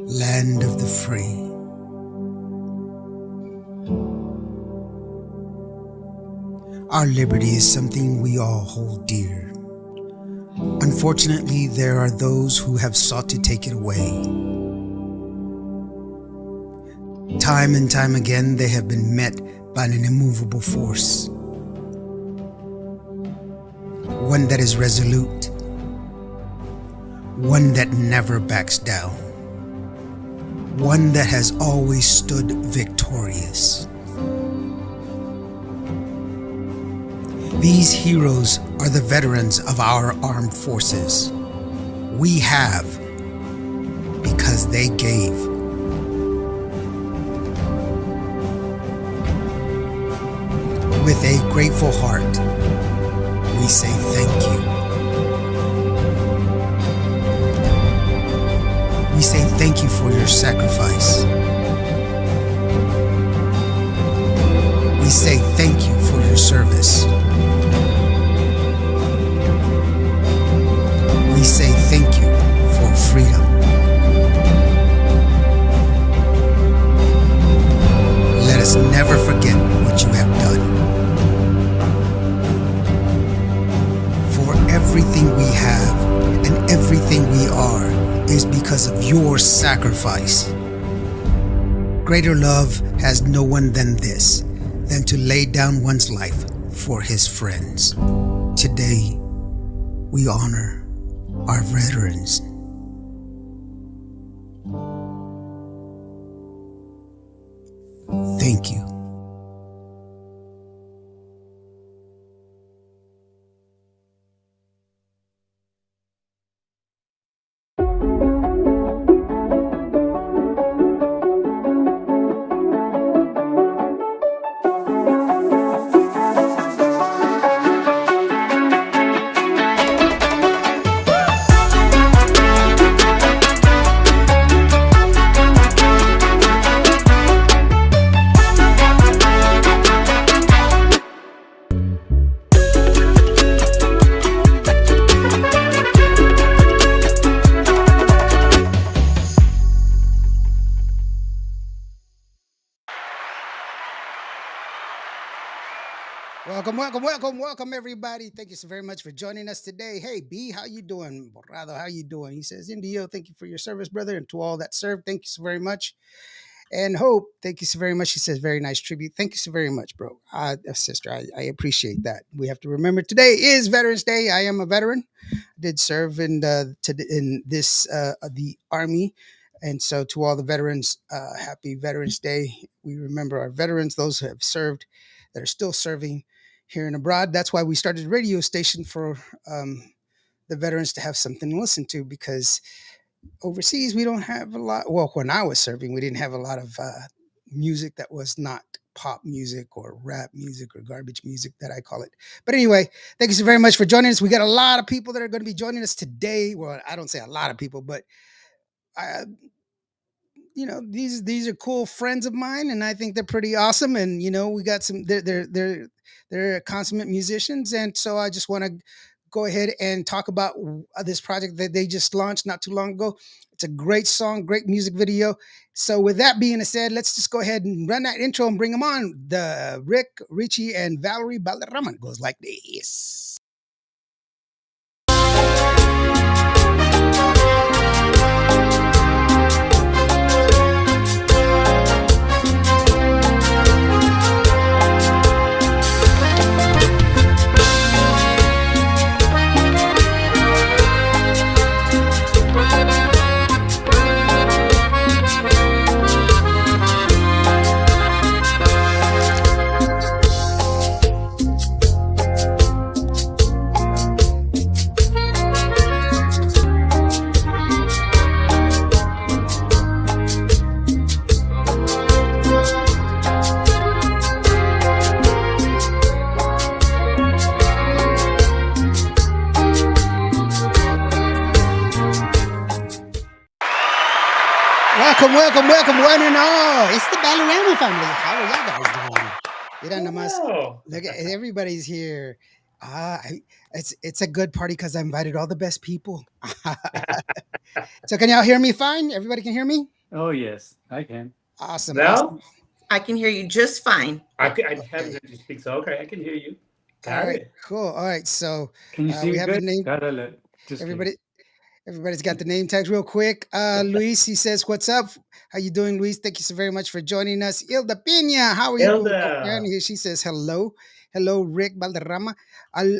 land of the free. Our liberty is something we all hold dear. Unfortunately, there are those who have sought to take it away. Time and time again, they have been met by an immovable force. One that is resolute. One that never backs down. One that has always stood victorious. These heroes are the veterans of our armed forces. We have because they gave. With a grateful heart, we say thank you. We say thank you for your sacrifice. We say thank you for your service. We say thank you for freedom. Let us never forget what you have done. For everything we have and everything we are is because of your sacrifice. Greater love has no one than this, than to lay down one's life for his friends. Today, we honor our veterans. Thank you. Welcome, everybody. Thank you so very much for joining us today. Hey, B, how you doing? Borrado, how you doing? He says, Indio, thank you for your service, brother. And to all that served, thank you so very much. And Hope, thank you so very much. He says, very nice tribute. Thank you so very much, bro. Sister, I appreciate that. We have to remember today is Veterans Day. I am a veteran. I did serve in this the Army. And so to all the veterans, happy Veterans Day. We remember our veterans, those who have served, that are still serving here and abroad. That's why we started a radio station for the veterans to have something to listen to, because overseas we don't have a lot. Well, when I was serving, we didn't have a lot of music that was not pop music or rap music or garbage music, that I call it. But anyway, thank you so very much for joining us. We got a lot of people that are going to be joining us today. Well, I don't say a lot of people, but I, these are cool friends of mine, and I think they're pretty awesome. And we got some. They're consummate musicians, and so I just want to go ahead and talk about this project that they just launched not too long ago. It's a great song, great music video. So with that being said, let's just go ahead and run that intro and bring them on. The Rick, Richie, and Valerie Balderrama. It goes like this. Welcome, one and all. It's the Balderrama family. How are y'all guys doing? Wow. Look at everybody's here. It's a good party because I invited all the best people. So can y'all hear me fine? Everybody can hear me? Oh, yes, I can. Awesome, Val, awesome. I can hear you just fine. I haven't Okay. heard you speak, so okay, I can hear you. All Got right, it. cool. All right. So Can you see we me have the good? name. Gotta let. Just kidding. Everybody, everybody's got the name tags real quick. Luis, he says, "What's up? How you doing, Luis? Thank you so very much for joining us." Ilda Pina, how are you doing, girlfriend? Hilda, She says, "Hello, hello, Rick Balderrama."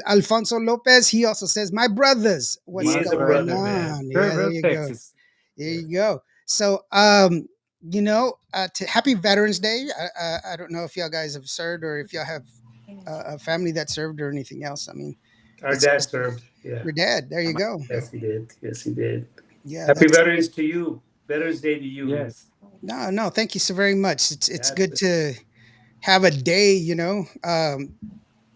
Alfonso Lopez, he also says, "My brothers, he what's My is a going brother, brother, man. on?" Yeah, there Kerrville, you go. Texas. There Yeah. you go. So, happy Veterans Day. I don't know if y'all guys have served or if y'all have a family that served or anything else. I mean, Our it's dad just served. Yeah. your dad. There you go. Yes, he did. Yes, he did. Yeah, Happy that's Veterans to you. Veterans Day to you, man. Yes. no, no. Thank you so very much. It's That's good it. to have a day.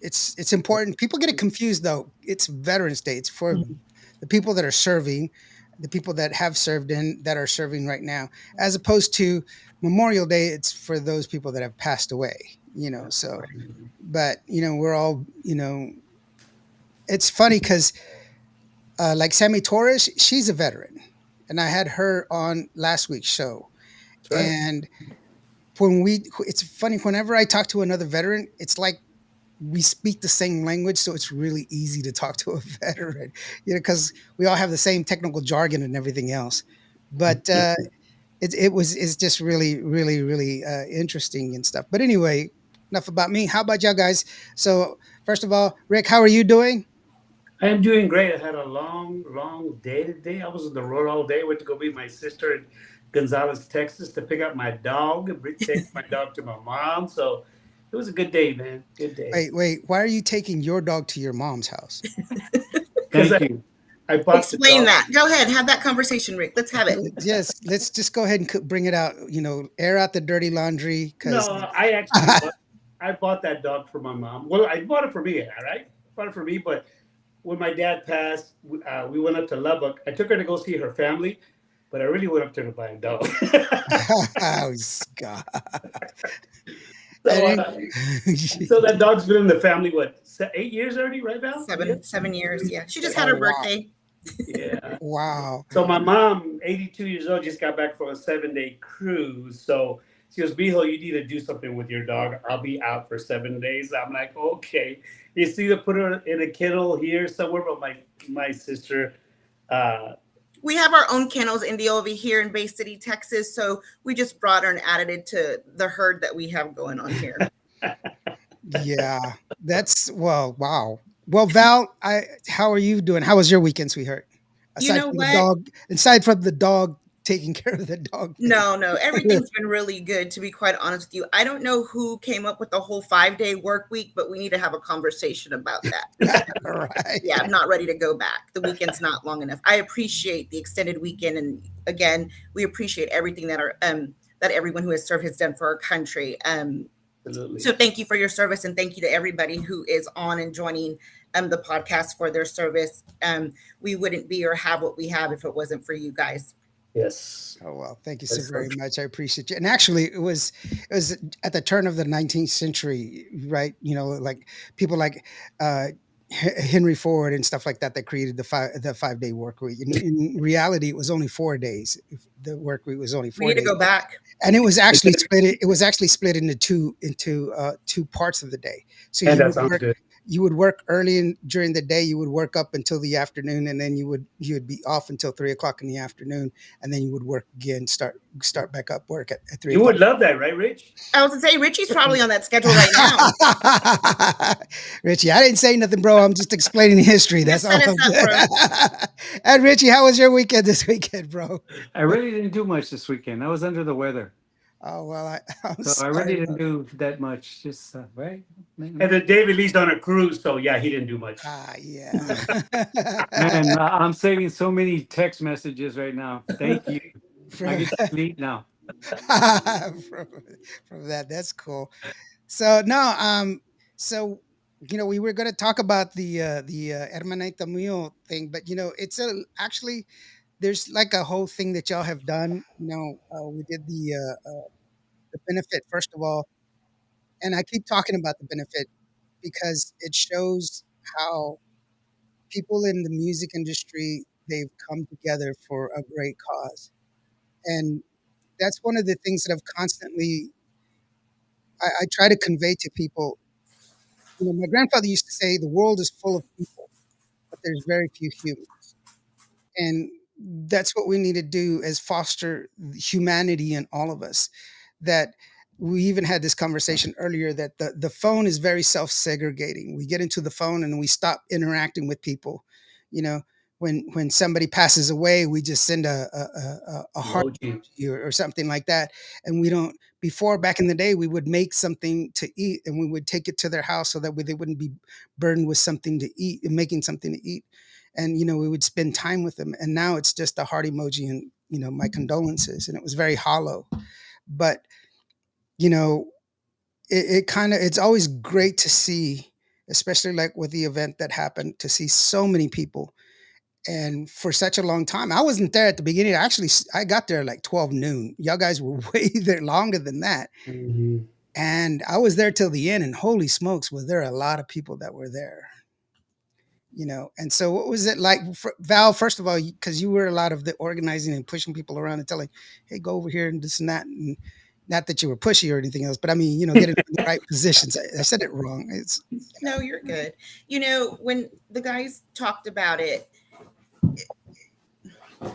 It's important. People get it confused though. It's Veterans Day. It's for the people that are serving, the people that have served and that are serving right now, as opposed to Memorial Day. It's for those people that have passed away. So but we're all it's funny because like Sammy Torres, she's a veteran, and I had her on last week's show. That's right. And it's funny whenever I talk to another veteran, it's like we speak the same language, so it's really easy to talk to a veteran, because we all have the same technical jargon and everything else. But it's just really, really, really interesting and stuff. But anyway, enough about me. How about y'all guys? So first of all, Rick, how are you doing? I am doing great. I had a long, long day today. I was on the road all day. Went to go meet my sister in Gonzales, Texas to pick up my dog and take my dog to my mom. So it was a good day, man. Good day. Wait, wait. Why are you taking your dog to your mom's house? Because Thank you. I bought the Explain dog. that. Go ahead. Have that conversation, Rick. Let's have it. Yes, let's just go ahead and bring it out. Air out the dirty laundry, because No, I actually I bought that dog for my mom. Well, I bought it for me, all right? I bought it for me, but when my dad passed, we went up to Lubbock. I took her to go see her family, but I really went up there to buy a dog. oh, Scott. so, And uh, so that dog's been in the family, what, 8 years already, right, Val? Yeah. 7 years. Yeah. She just had oh her wow, birthday. Yeah. wow. So my mom, 82 years old, just got back from a 7-day cruise. So she goes, Mijo, you need to do something with your dog. I'll be out for 7 days. I'm like, okay. It's either put her in a kennel here somewhere, but my sister, uh, We have our own kennels, Indy, over here in Bay City, Texas. So we just brought her and added it to the herd that we have going on here. Yeah, that's well, wow. Well, Val, how are you doing? How was your weekend, sweetheart? You Aside know from the what? dog, aside from the dog taking care of the dog thing. No, no, everything's been really good, to be quite honest with you. I don't know who came up with the whole 5-day work week, but we need to have a conversation about that. All right. Yeah, I'm not ready to go back. The weekend's not long enough. I appreciate the extended weekend, and again, we appreciate everything that everyone who has served has done for our country. absolutely. So thank you for your service, and thank you to everybody who is on and joining the podcast for their service. We wouldn't be or have what we have if it wasn't for you guys. Yes. Oh well, thank you so That's so very true. much. I appreciate you. And actually, it was at the turn of the 19th century, right? Like people like Henry Ford and stuff like that created the 5-day work week. In reality, it was only 4 days. The work week was only We four need to days, go back. and it was actually split. It was actually split into two parts of the day. So And that sounds good. you would work early during the day. You would work up until the afternoon, and then you would be off until 3 o'clock in the afternoon, and then you would work again. Start back up work at three You o'clock. would love that, right, Rich? I was to say Richie's probably on that schedule right now. Richie, I didn't say nothing, bro. I'm just explaining history. That's Just all set us I'm up, bro. doing. And Richie, how was your weekend this weekend, bro? I really didn't do much this weekend. I was under the weather, Oh well, I'm so I sorry really didn't about. do that much. Just right, And then David Lee's on a cruise, so yeah, he didn't do much. Yeah. man. I'm saving so many text messages right now. Thank you. I from, get to sleep now. from from that. That's cool. So no, so we were going to talk about the Hermanita Mio thing, but it's actually there's like a whole thing that y'all have done. We did the benefit first of all, and I keep talking about the benefit because it shows how people in the music industry they've come together for a great cause. And that's one of the things that I've constantly I try to convey to people. My grandfather used to say the world is full of people, but there's very few humans. And that's what we need to do is foster humanity in all of us. That we even had this conversation earlier that the phone is very self-segregating. We get into the phone and we stop interacting with people. You know, when somebody passes away, we just send a heart Emoji. emoji or something like that. And we don't before back in the day we would make something to eat and we would take it to their house so that way they wouldn't be burdened with something to eat and making something to eat. And we would spend time with them. And now it's just a heart emoji and my condolences. And it was very hollow. But you know, it kind of it's always great to see, especially like with the event that happened, to see so many people and for such a long time. I wasn't there at the beginning. I got there like 12 noon. Y'all guys were way there longer than that. Mhm. And I was there till the end, and holy smokes, was there a lot of people that were there. And so what was it like, Val, first of all, because you were a lot of the organizing and pushing people around and telling, hey, go over here and this and that. And not that you were pushy or anything else, but I mean, getting in the right positions. I said it wrong. No, you're good. When the guys talked about it,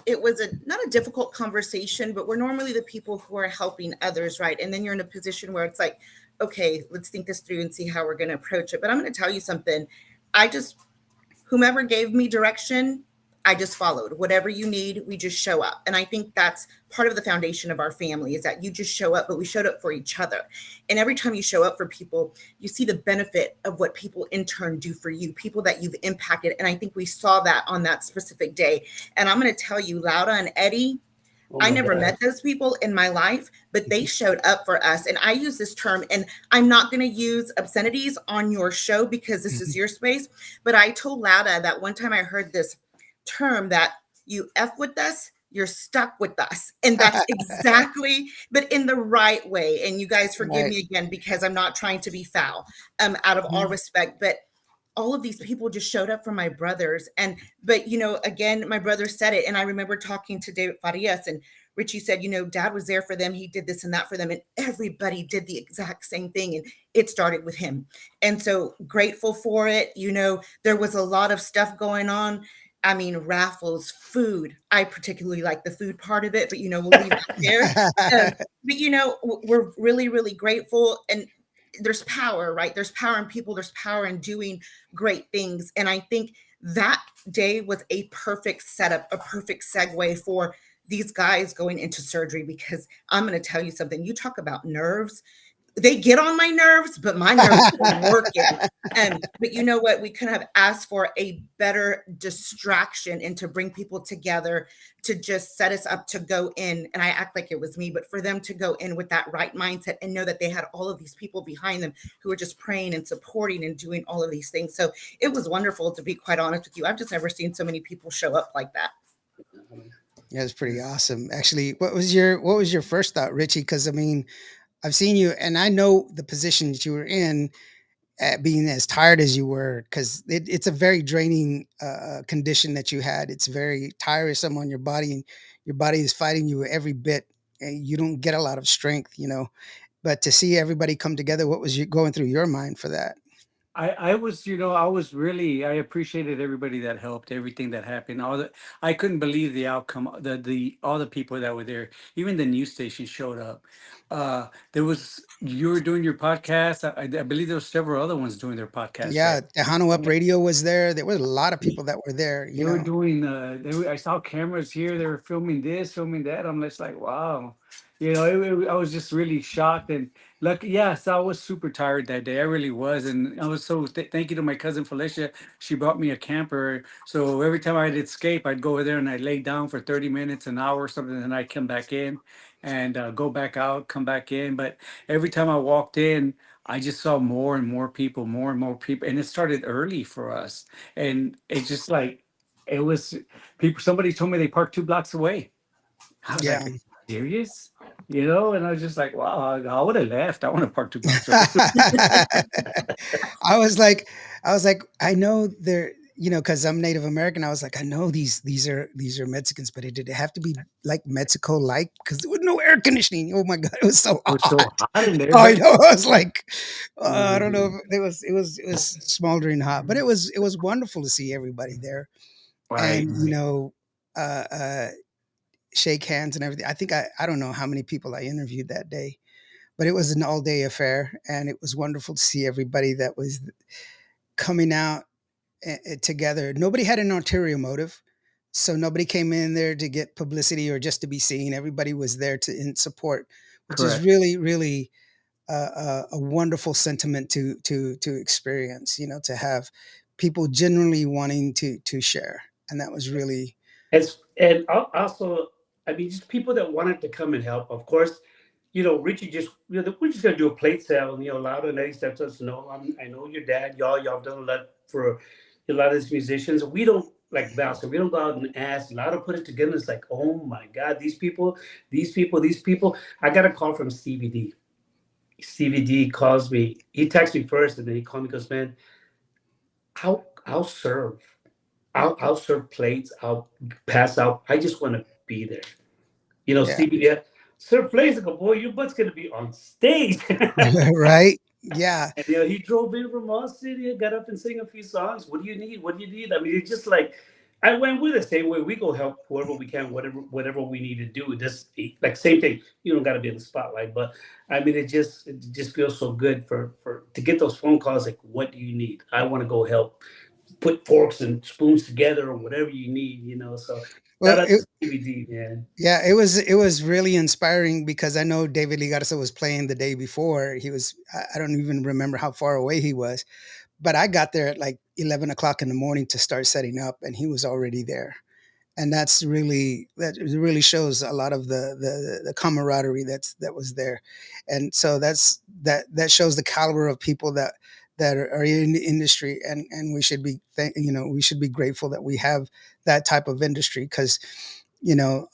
it was not a difficult conversation, but we're normally the people who are helping others, right? And then you're in a position where it's like, okay, let's think this through and see how we're going to approach it. But I'm going to tell you something. Whomever gave me direction, I just followed. Whatever you need, we just show up. And I think that's part of the foundation of our family, is that you just show up, but we showed up for each other. And every time you show up for people, you see the benefit of what people in turn do for you, people that you've impacted. And I think we saw that on that specific day. And I'm going to tell you, Laura and Eddie, Oh I my never God. met those people in my life, but they showed up for us. And I use this term, and I'm not going to use obscenities on your show because this is your space. But I told Laura that one time I heard this term that you F with us, you're stuck with us. And that's exactly, but in the right way. And you guys forgive Right. me again, because I'm not trying to be foul, out of all respect, but all of these people just showed up for my brothers. But again, my brother said it. And I remember talking to David Farias, and Richie said, Dad was there for them. He did this and that for them. And everybody did the exact same thing. And it started with him. And so grateful for it. There was a lot of stuff going on. I mean, raffles, food. I particularly like the food part of it, but we'll leave that there. But we're really, really grateful. And there's power, right? There's power in people. There's power in doing great things. And I think that day was a perfect setup, a perfect segue for these guys going into surgery, because I'm going to tell you something. You talk about nerves. They get on my nerves, but my nerves are working. But you know what? We could have asked for a better distraction and to bring people together to just set us up to go in. And I act like it was me, but for them to go in with that right mindset and know that they had all of these people behind them who were just praying and supporting and doing all of these things. So it was wonderful, to be quite honest with you. I've just never seen so many people show up like that. Yeah, it's pretty awesome. Actually, what was your first thought, Richie? Because I mean, I've seen you, and I know the position that you were in, at being as tired as you were, because it's a very draining condition that you had. It's very tiresome on your body, and your body is fighting you every bit. And you don't get a lot of strength. But to see everybody come together, what was you going through your mind for that? I was, I was really, I appreciated everybody that helped, everything that happened. I couldn't believe the outcome, all the people that were there. Even the news station showed up. You were doing your podcast. I believe there were several other ones doing their podcast, Yeah, right? Tejano Up Radio was there. There was a lot of people that were there. They were doing, I saw cameras here. They were filming this, filming that. I'm just like, wow. I was just really shocked and lucky. Yes, I was super tired that day. I really was. And I was thank you to my cousin Felicia. She brought me a camper. So every time I'd escape, I'd go over there and I'd lay down for 30 minutes, an hour or something. And I'd come back in and go back out, come back in. But every time I walked in, I just saw more and more people, more and more people. And it started early for us. And it's just like, it was people. Somebody told me they parked 2 blocks away. I was Yeah. like, "Are you serious?" And I was just like, "Wow, I would have left. I want to park 2 blocks away." I was like, I know there. because I'm Native American, I was like, I know these are Mexicans, but did it have to be like Mexico like? Because there was no air conditioning. Oh my god, it was so It was so hot. hot in there, Oh, I but know. I was like, I don't know. mm, If it was smoldering hot, but it was wonderful to see everybody there, right. and uh, uh, shake hands and everything. I think I don't know how many people I interviewed that day, but it was an all day affair, and it was wonderful to see everybody that was coming out together. Nobody had an ulterior motive. So nobody came in there to get publicity or just to be seen. Everybody was there to in support, which is Correct. really, really a wonderful sentiment to experience. To have people genuinely wanting to share, and that was really Also, I mean, just people that wanted to come and help. Of course, Richie just, we're just gonna do a plate sale, and Loud and Eddie stepped us. No, I know your dad. Y'all have done a lot for a lot of these musicians. We don't like Val, so we don't go out and ask. Loud put it together. It's like, oh my God, these people. I got a call from Stevie D. Stevie D calls me. He texts me first, and then he called me. Goes, man, I'll serve. I'll serve plates. I'll pass out. I just want to be there. yeah. Stevie, yeah, serve plates. I go, boy, your butt's gonna be on stage. Right, yeah. And he drove in from Austin. He got up and sang a few songs. What do you need? What do you need? I mean, it's just like I went with the same way. We go help whoever we can, whatever we need to do. Just like same thing. You don't got to be in the spotlight, but I mean, it just feels so good for to get those phone calls. Like, what do you need? I want to go help put forks and spoons together or whatever you need. So Well, shout out to CBD, man. yeah, it was really inspiring because I know David Lee Garza was playing the day before. I don't even remember how far away he was, but I got there at like 11 o'clock in the morning to start setting up, and he was already there. And that really shows a lot of the camaraderie that was there, and so that shows the caliber of people that are in the industry, and we should be grateful that we have that type of industry because you know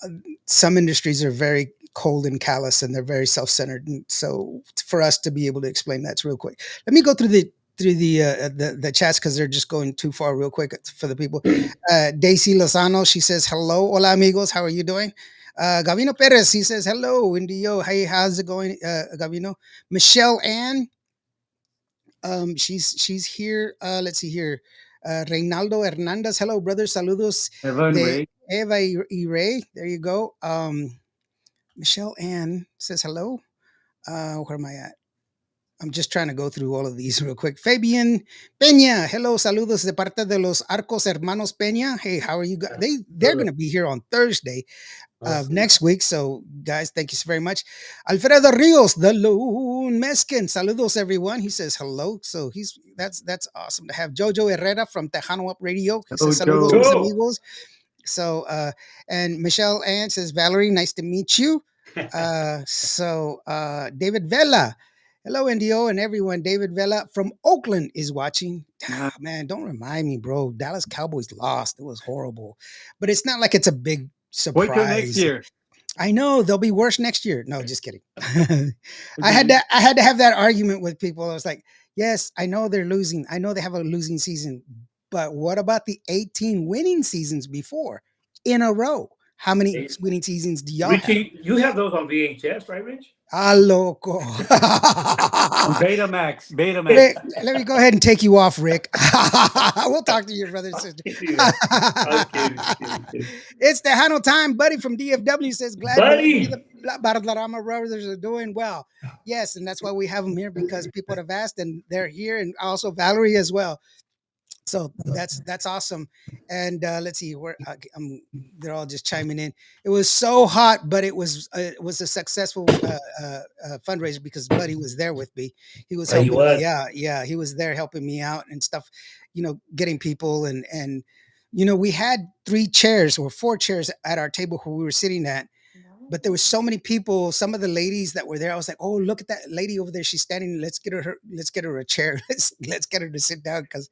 some industries are very cold and callous and they're very self-centered, and so for us to be able to explain that's real quick. Let me go through the chats because they're just going too far real quick for the people. Daisy Lozano, she says hello, hola amigos, how are you doing? Gavino Perez, he says hello, Indio, hey, how's it going, Gavino? Michelle Ann, she's here. Let's see here. Reynaldo Hernandez, hello, brother, saludos Evan de Ray. Eva y Ray. There you go. Michelle Ann says hello. Where am I at? I'm just trying to go through all of these real quick. Fabian Peña, hello, saludos de parte de los Arcos Hermanos Peña. Hey, how are you guys? They're going to be here on Thursday of Awesome. next week. So, guys, thank you so very much. Alfredo Rios, the Lone Meskin, saludos everyone. He says hello. So that's awesome to have. Jojo Herrera from Tejano Up Radio. He Hello, says saludos Joe. mis Go. amigos. So, and Michelle Ann says, Valerie, nice to meet you. David Vela, hello, NDO and everyone. David Vela from Oakland is watching. Uh, Man, don't remind me, bro. Dallas Cowboys lost. It was horrible, but it's not like it's a big Wait till next surprise. year. I know they'll be worse next year. No, just kidding. I had Agreed. to I had to have that argument with people. I was like, yes, I know they're losing. I know they have a losing season, but what about the 18 winning seasons before in a row? How many Hey, winning seasons do y'all have? Richie, you have those on VHS, right, Rich? Ah, loco. On Betamax. Rick, Betamax. let me go ahead and take you off, Rick. We'll talk to your brother and I'm sister. kidding, man. I'm kidding. It's Tejano time. Buddy from DFW says, glad to hear Buddy. the Balderrama brothers are doing well. Yes, and that's why we have them here because people have asked and they're here, and also Valerie as well. So that's awesome. And let's see where they're all just chiming in. It was so hot, but it was a successful fundraiser because Buddy was there with me. He was He helping me was. out. Yeah, he was there helping me out and stuff. Getting people and we had 3 chairs or 4 chairs at our table where we were sitting at, but there was so many people. Some of the ladies that were there, I was like, "Oh, look at that lady over there! She's standing. Let's get her a chair. Let's get her to sit down," because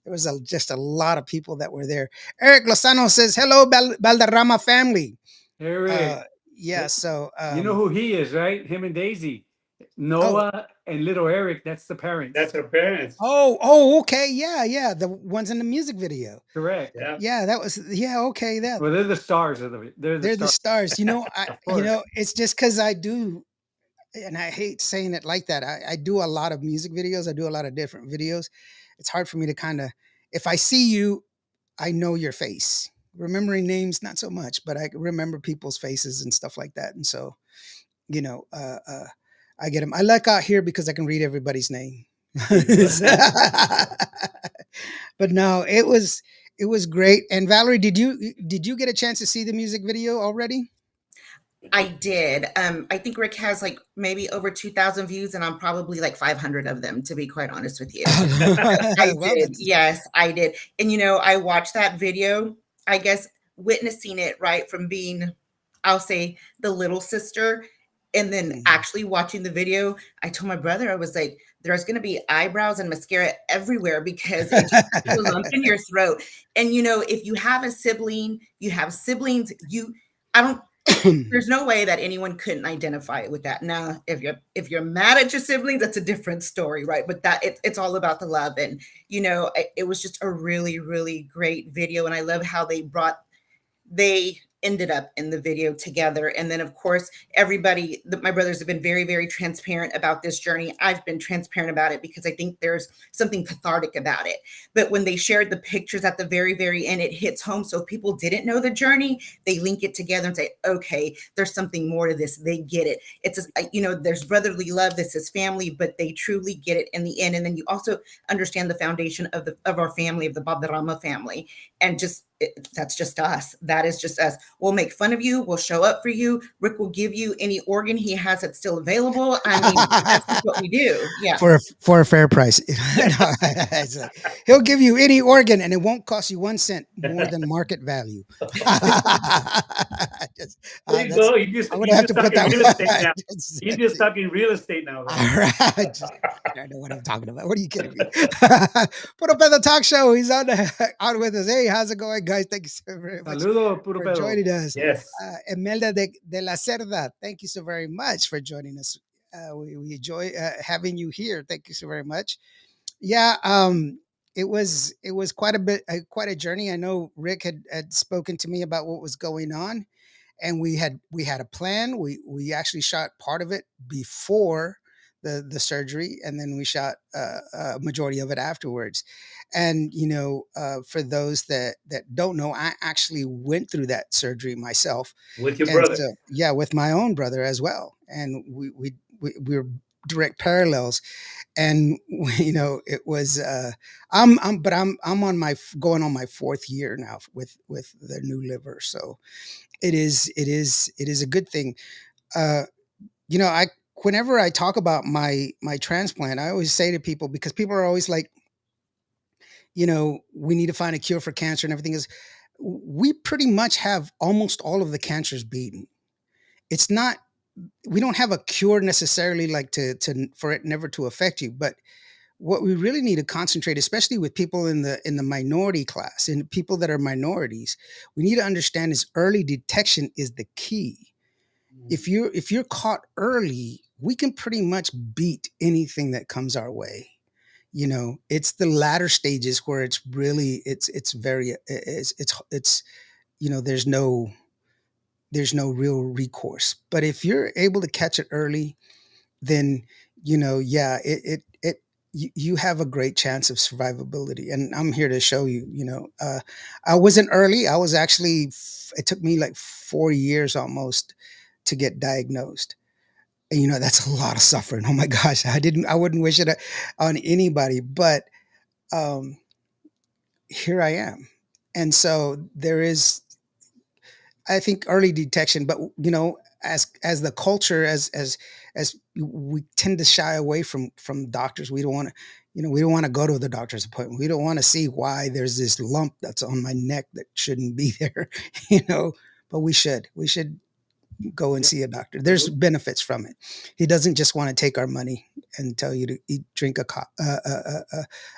there was just a lot of people that were there. Eric Lozano says, "Hello, Balderrama family." Uh, Eric. yeah. So You know who he is, right? Him and Daisy. Oh, Noah and little Eric, that's the That's parents. her parents. okay, yeah, the ones in the music video. Correct. Yeah. Yeah, that was yeah, okay, that Well, they're the stars of the. They're the they're the stars, stars. of course. It's just because I do, and I hate saying it like that. I do a lot of music videos. I do a lot of different videos. It's hard for me to kind of, if I see you, I know your face. Remembering names, not so much, but I remember people's faces and stuff like that. And so, you know, uh, uh, I get them. I like out here because I can read everybody's name. But no, it was great. And Valerie, did you get a chance to see the music video already? I did. I think Rick has like maybe over 2,000 views, and I'm probably like 500 of them, to be quite honest with you. I Well, did. that's Yes, I did. And I watched that video, I guess, witnessing it, right, from being, I'll say, the little sister, and then mhm. actually watching the video. I told my brother, I was like, there's going to be eyebrows and mascara everywhere because it just puts a lump in your throat. And if you have a sibling, you have siblings, I don't there's no way that anyone couldn't identify it with that. Now, if you're mad at your siblings, that's a different story, right? But it's all about the love, and it was just a really, really great video, and I love how they ended up in the video together. And then, of course, my brothers have been very, very transparent about this journey. I've been transparent about it because I think there's something cathartic about it. But when they shared the pictures at the very, very end, it hits home. So if people didn't know the journey, they link it together and say, okay, there's something more to this. They get it. There's brotherly love. This is family, but they truly get it in the end. And then you also understand the foundation of our family, of the Balderrama family, and that's just us. That is just us. We'll make fun of you. We'll show up for you. Rick will give you any organ he has that's still available. I mean, that's just what we do. Yeah. for a fair price. He'll give you any organ, and it won't cost you 1 cent more than market value. Just, There you that's go. You just I'm gonna you have to just put talking that. real estate now. Just- You're just talking real estate now, all though. right, I know what I'm talking about. What are you kidding me? Put up at the talk show. He's on with us. Hey, how's it going, guys? Thank you so very much Saludo, puro for pedo. joining us. Yes. Emelda de la Cerda, thank you so very much for joining us. We enjoy having you here. Thank you so very much. Yeah, it was quite a journey. I know Rick had spoken to me about what was going on, and we had a plan. We actually shot part of it before the surgery, and then we shot a majority of it afterwards. And for those that don't know, I actually went through that surgery myself, With your and brother. so yeah, with my own brother as well, and we were direct parallels. And it was I'm on my going on my fourth year now with the new liver. So it is a good thing. uh I whenever I talk about my transplant, I always say to people, because people are always like, we need to find a cure for cancer and everything, is we pretty much have almost all of the cancers beaten. It's not We don't have a cure necessarily, like to for it never to affect you, but what we really need to concentrate, especially with people in the minority class and people that are minorities, we need to understand is early detection is the key. If you're caught early, we can pretty much beat anything that comes our way. It's the latter stages where it's very it's there's no real recourse. But if you're able to catch it early, then yeah, you have a great chance of survivability. And I'm here to show you. I wasn't early. I was actually it took me like 4 years almost to get diagnosed. And that's a lot of suffering. Oh my gosh, I wouldn't wish it on anybody, but um here I am. And so there is, I think, early detection. But as the culture, as we tend to shy away from doctors. We don't want to, we don't want to go to the doctor's appointment. We don't want to see why there's this lump that's on my neck that shouldn't be there. But we should go and see a doctor. There's benefits from it. He doesn't just want to take our money and tell you to drink a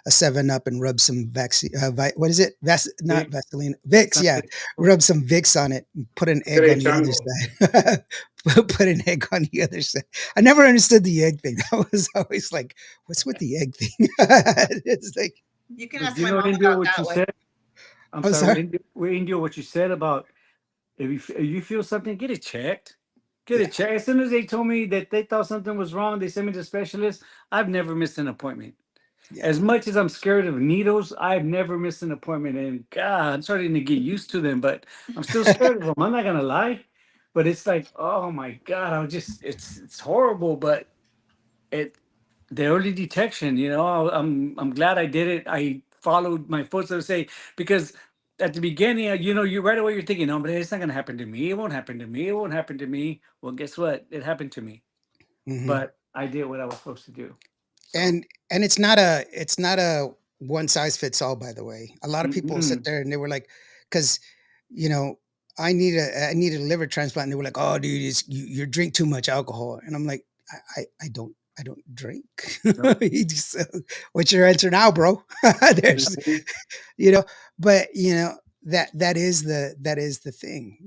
7 Up and rub some vaccine. What is it? Not Vicks. Vaseline. Vicks. Yeah, rub some Vicks on it and put an egg Tre on the other chango. side. put an egg on the other side. I never understood the egg thing. That was always like, what's with the egg thing? It's like, You can But ask you my know, mom India, about what you that one. said. I'm I'm sorry, sorry. India, what you said about if you feel something, get it checked. Get Yeah, it checked. As soon as they told me that they thought something was wrong, they sent me to a specialist. I've never missed an appointment. yeah. As much as I'm scared of needles, I've never missed an appointment. And God, I'm starting to get used to them, but I'm still scared of them. I'm not gonna lie. But it's like, oh my God, it's horrible. But it the early detection, I'm glad I did it. I followed my footsteps, say, because at the beginning, you right away you're thinking, no, but it's not gonna happen to me. It won't happen to me. It won't happen to me. Well, guess what? It happened to me. Hmm. But I did what I was supposed to do. So And it's not a one size fits all. By the way, a lot of people sit mm-mm. there and they were like, because you know. I needed a liver transplant. And they were like, "Oh, dude, you drink too much alcohol." And I'm like, I don't drink. No. You just, what's your answer now, bro? There's, you know, but that is the thing,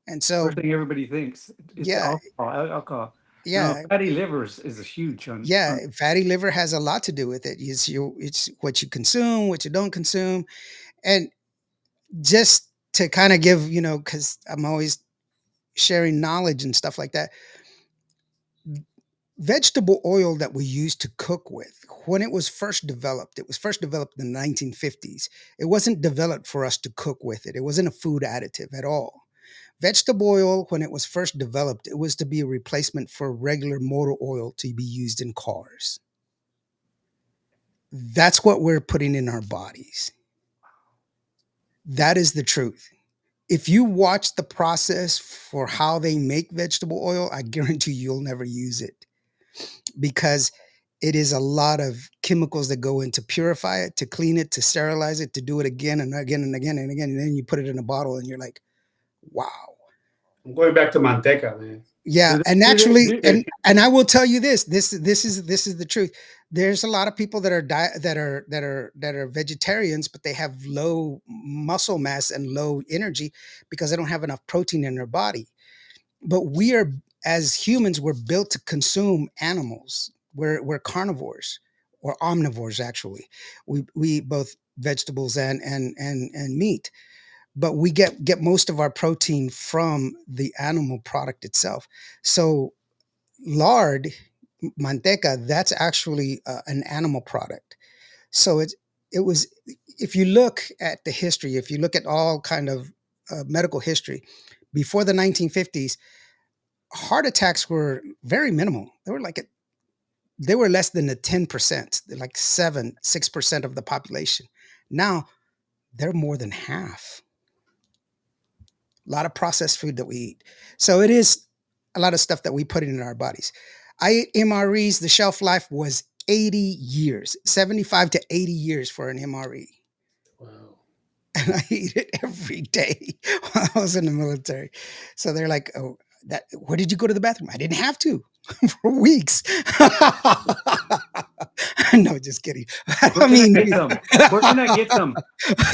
and First so thing everybody thinks, it's yeah, alcohol. Alcohol. No, yeah, fatty livers is a huge yeah. on Fatty liver has a lot to do with it. It's what you consume, what you don't consume, and just to kind of give, because I'm always sharing knowledge and stuff like that. Vegetable oil that we use to cook with, when it was first developed in the 1950s. It wasn't developed for us to cook with it. It wasn't a food additive at all. Vegetable oil, when it was first developed, it was to be a replacement for regular motor oil to be used in cars. That's what we're putting in our bodies. That is the truth. If you watch the process for how they make vegetable oil, I guarantee you'll never use it, because it is a lot of chemicals that go in to purify it, to clean it, to sterilize it, to do it again and again and again and again. And then you put it in a bottle and you're like, wow. I'm going back to Manteca, man. Yeah, do and they, do they, naturally, do, and I will tell you this. This is the truth. There's a lot of people that are that are vegetarians, but they have low muscle mass and low energy because they don't have enough protein in their body. But we are, as humans, we're built to consume animals. We're carnivores or omnivores actually. We eat both vegetables and meat, but we get most of our protein from the animal product itself. So lard, manteca, that's actually an animal product. So it was, if you look at the history, if you look at all kind of medical history before the 1950s, heart attacks were very minimal. They were less than the 10%, they're like 6% of the population. Now they're more than half. A lot of processed food that we eat. So it is a lot of stuff that we put in our bodies. I ate MREs. The shelf life was 80 years, 75 to 80 years for an MRE. Wow. And I eat it every day while I was in the military. So they're like, "Oh, where did you go to the bathroom?" I didn't have to for weeks. No, just kidding. where I can I mean, get some? Where can I get some?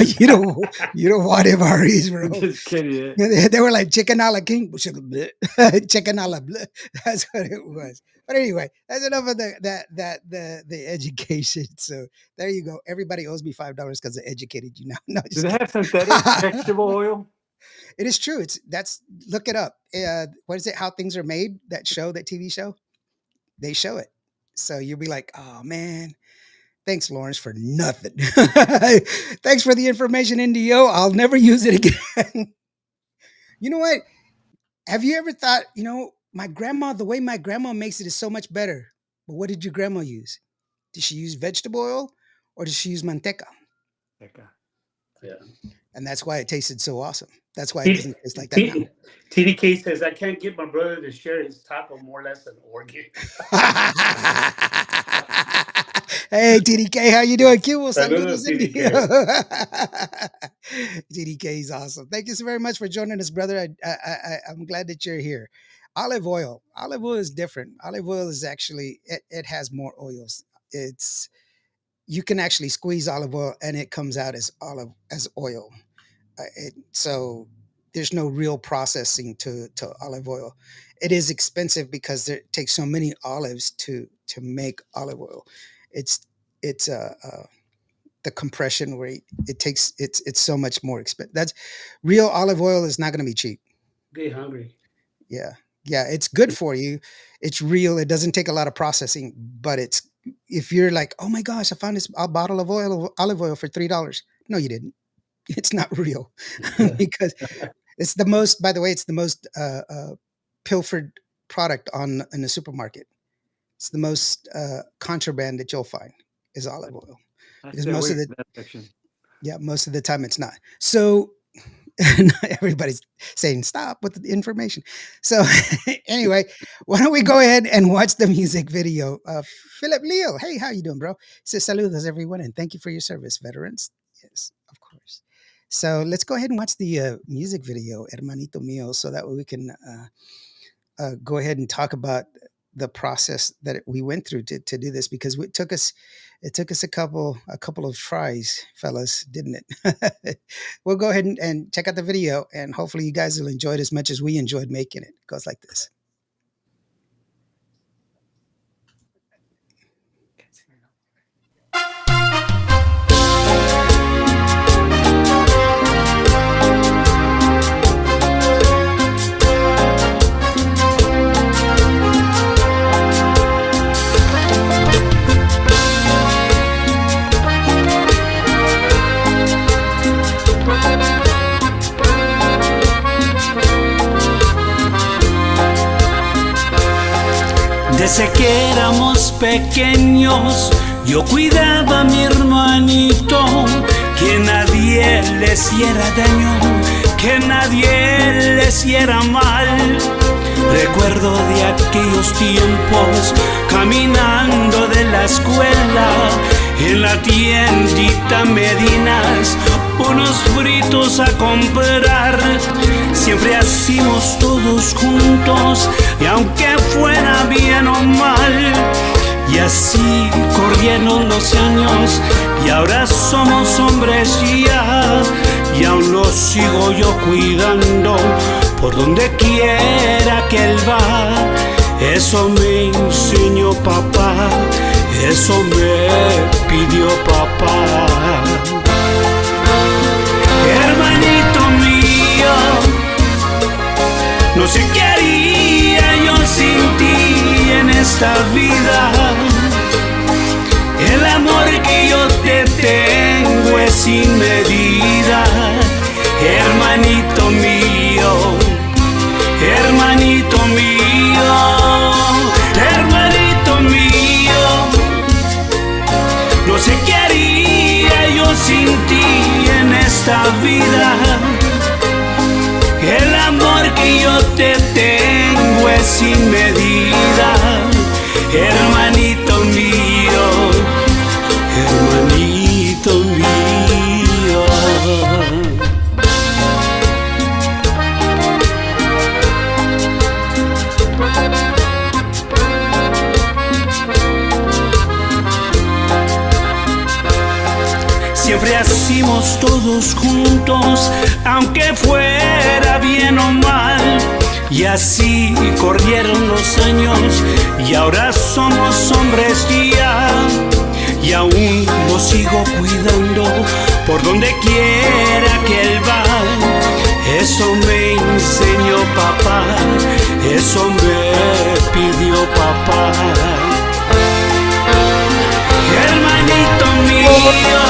you don't want MREs, I'm bro. just kidding. They were like chicken a la king, chicken a la bleh. That's what it was. But anyway, that's enough of the education. So there you go. Everybody owes me $5 because I educated you now. No, Do just they kidding. have synthetic vegetable oil? It is true. That's, look it up. What is it? How Things Are Made? That TV show. They show it. So you'll be like, oh man, thanks, Lawrence, for nothing. Thanks for the information, NDO. I'll never use it again. You know what? Have you ever thought, the way my grandma makes it is so much better. But what did your grandma use? Did she use vegetable oil or did she use manteca? Teca. Yeah. And that's why it tasted so awesome. That's why it T- doesn't taste like that now. TDK says, I can't get my brother to share his taco, more or less an organ. Hey, TDK, how you doing? Qvo Saludos, saludos, Indio. TDK. TDK is awesome. Thank you so very much for joining us, brother. I'm glad that you're here. Olive oil. Olive oil is different. Olive oil is actually, it has more oils. It's, you can actually squeeze olive oil and it comes out as oil. So there's no real processing to olive oil. It is expensive because it takes so many olives to make olive oil. It's it's the compression rate. It takes it's so much more expensive. That's real olive oil is not going to be cheap. Get hungry. Yeah. Yeah, it's good for you. It's real. It doesn't take a lot of processing, but it's if you're like, "Oh my gosh, I found this a bottle of olive oil for $3." No, you didn't. It's not real because it's the most by the way, it's the most pilfered product on in the supermarket. It's the most contraband that you'll find is olive oil I because stay most away of the from that section. yeah, most of the time it's not. So everybody's saying stop with the information. So anyway, why don't we go ahead and watch the music video of Philip Leo? Hey, how you doing, bro? He says saludos everyone and thank you for your service, veterans. Yes, of course. So let's go ahead and watch the music video, hermanito mío, so that way we can go ahead and talk about the process that we went through to do this because it took us a couple of tries, fellas, didn't it? We'll go ahead and check out the video and hopefully you guys will enjoy it as much as we enjoyed making it. It goes like this. Desde que éramos pequeños, yo cuidaba a mi hermanito, que nadie le hiciera daño, que nadie le hiciera mal. Recuerdo de aquellos tiempos, caminando de la escuela, en la tiendita Medinas, unos fritos a comprar. Siempre hacíamos todos juntos, y aunque fuera bien o mal, y así corrieron los años, y ahora somos hombres ya, y aún lo sigo yo cuidando, por donde quiera que él va. Eso me enseñó papá, eso me pidió papá. Hermanito mío, no sé qué haría yo sin ti en esta vida. El amor que yo te tengo es sin medida. Hermanito mío, hermanito mío, hermanito mío, no sé qué haría yo sin ti en esta vida. El amor que yo te tengo es sin medida. Hermanito mío, hermanito mío. Siempre hacíamos todos juntos, aunque fuera bien o mal. Y así corrieron los años, y ahora somos hombres ya. Y aún lo sigo cuidando, por donde quiera que él va. Eso me enseñó papá, eso me pidió papá. Hermanito mío,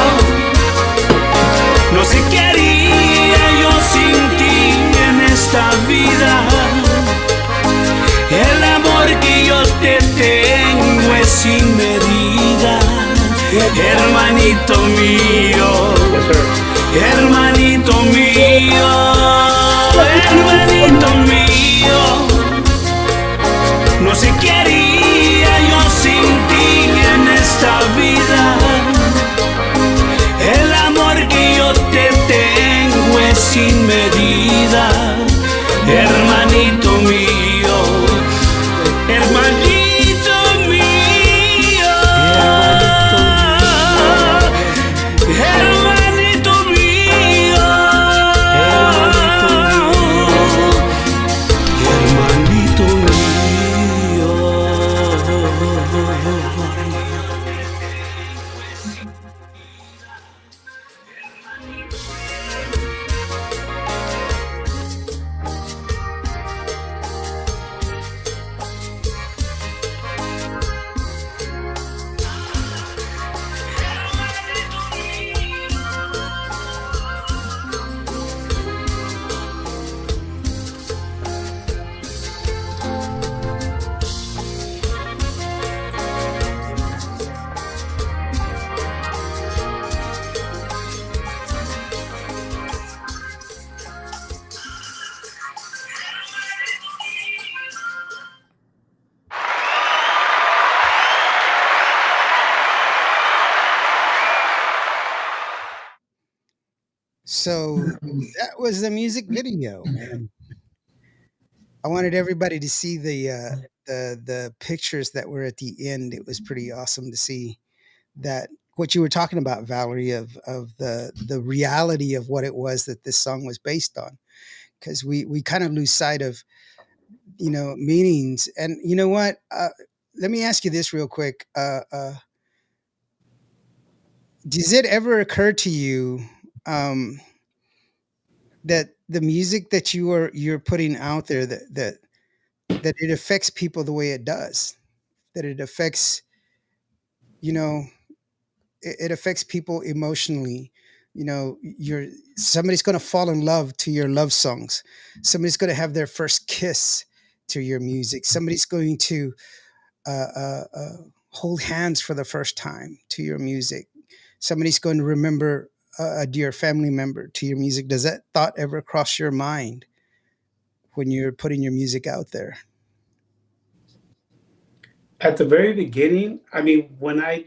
no sé qué haría yo sin ti en esta vida. El amor que yo te tengo es sin medida. Hermanito mío, hermanito mío, hermanito mío, no sé qué haría yo sin ti en esta vida. El amor que yo te tengo es sin medida. Hermanito mío, hermanito mío, hermanito mío, hermanito mío, So that was the music video, man. I wanted everybody to see the pictures that were at the end. It was pretty awesome to see that what you were talking about, Valerie, of the reality of what it was that this song was based on. Because we kind of lose sight of meanings. And you know what? Let me ask you this real quick. Does it ever occur to you um, that the music that you're putting out there that it affects people the way it does? That it affects you know it affects people emotionally. You're somebody's going to fall in love to your love songs. Somebody's going to have their first kiss to your music. Somebody's going to uh, uh, uh, hold hands for the first time to your music. Somebody's going to remember a dear family member to your music. Does that thought ever cross your mind when you're putting your music out there? At the very beginning, I mean, when I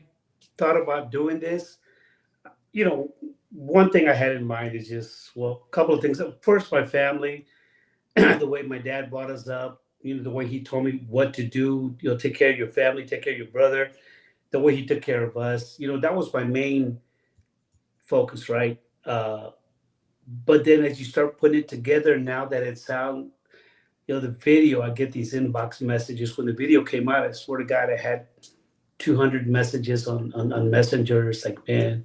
thought about doing this, one thing I had in mind is just, well, a couple of things. First, my family, the way my dad brought us up, the way he told me what to do, take care of your family, take care of your brother, the way he took care of us, that was my main focus, right? But then as you start putting it together, now that it sounds, the video, I get these inbox messages. When the video came out, I swear to God, I had 200 messages on Messenger. It's like, man,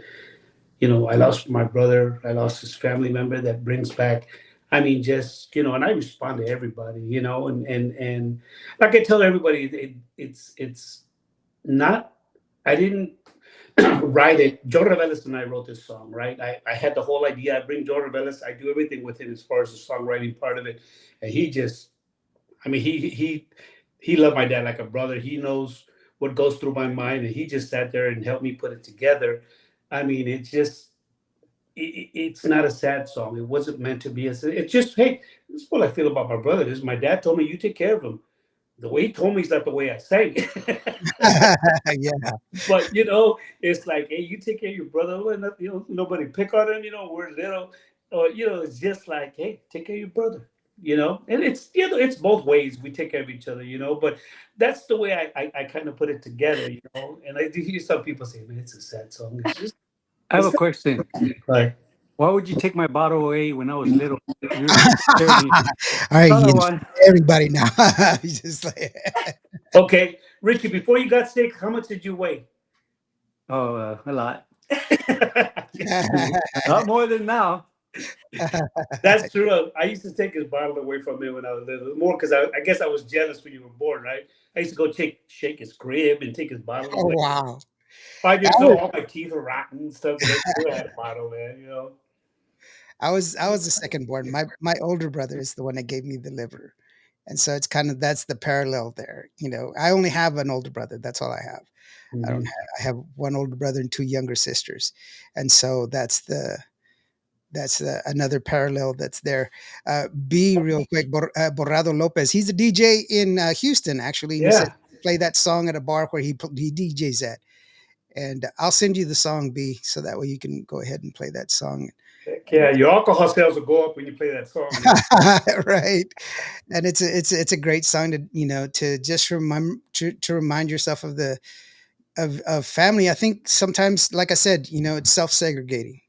I lost my brother. I lost his family member that brings back. I mean, just, and I respond to everybody, and like I tell everybody, it's not, I didn't write it. Joe Reveles and I wrote this song, right? I had the whole idea. I bring Joe Reveles. I do everything with him as far as the songwriting part of it. And he just, I mean, he loved my dad like a brother. He knows what goes through my mind, and he just sat there and helped me put it together. I mean, it's not a sad song. It wasn't meant to be. It's just, hey, this is what I feel about my brother. This is my dad told me you take care of him. The way he told me is not the way I sang. Yeah. But it's like, hey, you take care of your brother. Nobody pick on him. We're little, or it's just like, hey, take care of your brother. And it's it's both ways. We take care of each other. But that's the way I kind of put it together. And I do hear some people say, man, it's a sad song. It's just I have a it's question. like, Why would you take my bottle away when I was little? You were taking care of me. All right, Thought I you want. everybody now. He's just like okay, Richie, before you got sick, how much did you weigh? Oh, a lot. A lot more than now. That's true. I used to take his bottle away from him when I was little. More because I guess I was jealous when you were born, right? I used to go shake his crib and take his bottle Oh away. wow. 5 years I old, was all my teeth were rotten and stuff, but I still had a bottle, man. I was the second born. My older brother is the one that gave me the liver. And so it's kind of that's the parallel there. I only have an older brother. That's all I have. I don't Mhm. have I have one older brother and two younger sisters. And so that's another parallel that's there. B real quick, Borrado Lopez. He's a DJ in Houston actually, and he said Yeah. play that song at a bar where he DJs at. And I'll send you the song B, so that way you can go ahead and play that song. Heck And yeah. Your alcohol sales will go up when you play that song, man. right, and it's a great song to to just to remind yourself of of family. I think sometimes, like I said, it's self segregating.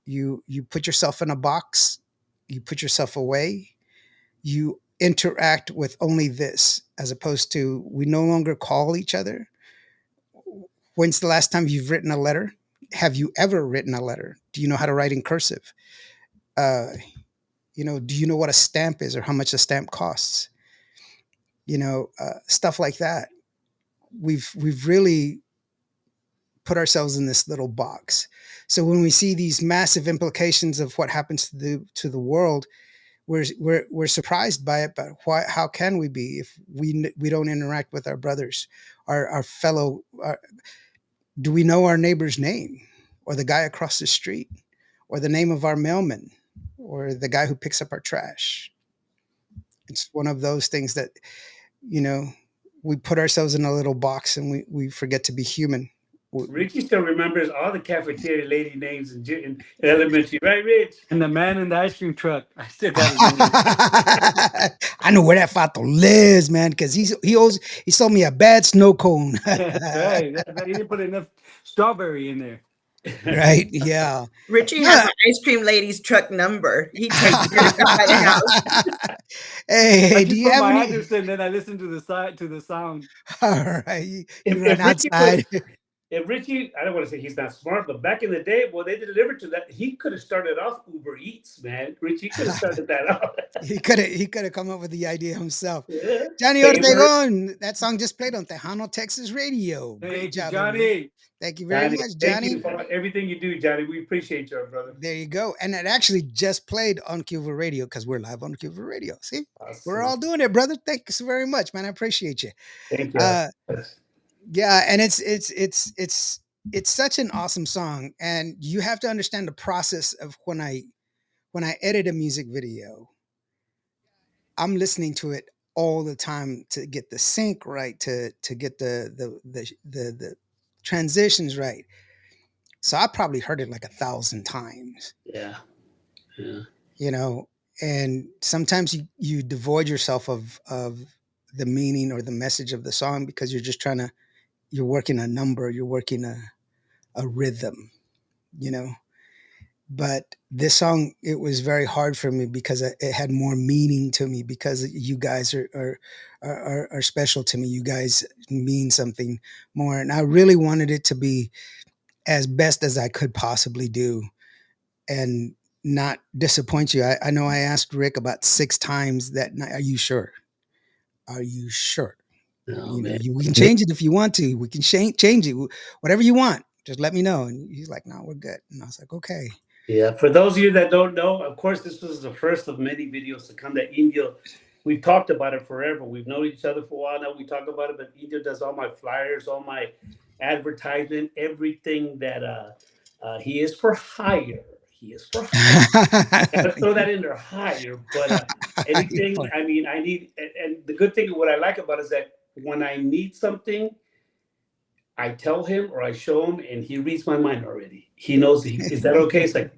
You put yourself in a box, you put yourself away, you interact with only this, as opposed to we no longer call each other. When's the last time you've written a letter? Have you ever written a letter? Do you know how to write in cursive? Uh, do you know what a stamp is or how much a stamp costs? Stuff like that. We've really put ourselves in this little box. So when we see these massive implications of what happens to the world, we're surprised by it. But why? How can we be if we don't interact with our brothers, our fellow? Do we know our neighbor's name, or the guy across the street, or the name of our mailman, or the guy who picks up our trash? It's one of those things that you know we put ourselves in a little box and we forget to be human. Richie still remembers all the cafeteria lady names in elementary, right, Rich? And the man in the ice cream truck, I still got his name. I know where that Fato lives, man, because he sold me a bad snow cone. That's right. He didn't put enough strawberry in there. Right? Yeah. Richie No. has the ice cream lady's truck number. He takes it by the house. Hey, I do just you put have my any? address in, then I listen to the sound. All right, you run If Richie would, outside. if Richie, I don't want to say he's not smart, but back in the day, well, they delivered to that. He could have started off Uber Eats, man. Richie could have started that off. He could have come up with the idea himself. Yeah. Johnny Thank you, Ortegon, that song just played on Tejano, Texas radio. Great Thank you, job, everybody. Johnny. Thank you very Johnny. much, Thank Johnny. you for everything you do, Johnny. We appreciate you, brother. There you go. And it actually just played on Qvo Radio because we're live on Qvo Radio. See, we're Awesome. all doing it, brother. Thank you so very much, man. I appreciate you. Thank you. Yeah, and it's such an awesome song, and you have to understand the process of when I edit a music video. I'm listening to it all the time to get the sync right, to get the transitions right. So I probably heard it like 1,000 times, Yeah. Yeah. you know. And sometimes you devoid yourself of the meaning or the message of the song because you're working a number, you're working a rhythm, you know. But this song, it was very hard for me because it had more meaning to me because you guys are special to me. You guys mean something more, and I really wanted it to be as best as I could possibly do, and not disappoint you. I know I asked Rick about 6 times that night. Are you sure? Are you sure? Oh, You know, man. we can change it if you want to. We can change it, whatever you want. Just let me know. And he's like, "No, we're good." And I was like, "Okay." Yeah, for those of you that don't know, of course, this was the first of many videos to come. That Indio, we've talked about it forever. We've known each other for a while now. We talk about it, but Indio does all my flyers, all my advertisement, everything that he is for hire. He is for hire. Gotta throw that in there, hire. But anything, I mean, I need, and the good thing, what I like about it is that when I need something, I tell him or I show him, and he reads my mind already. He knows. Is that okay? It's like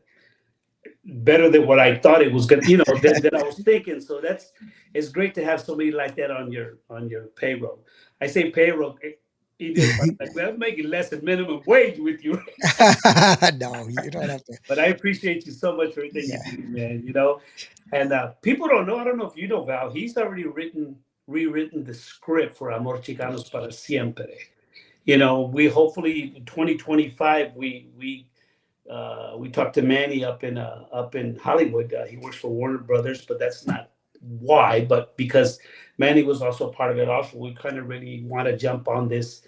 better than what I thought it was gonna. Than I was thinking. So it's great to have somebody like that on your payroll. I say payroll. Like, I'm making less than minimum wage with you. No, you don't have to. But I appreciate you so much for everything Yeah. you do, man. And people don't know. I don't know if you know, Val. He's already rewritten the script for Amor Chicanos para Siempre. We hopefully in 2025 we talked to Manny up in Hollywood. He works for Warner Brothers, but that's not why. But because Manny was also part of it, also we kind of really want to jump on this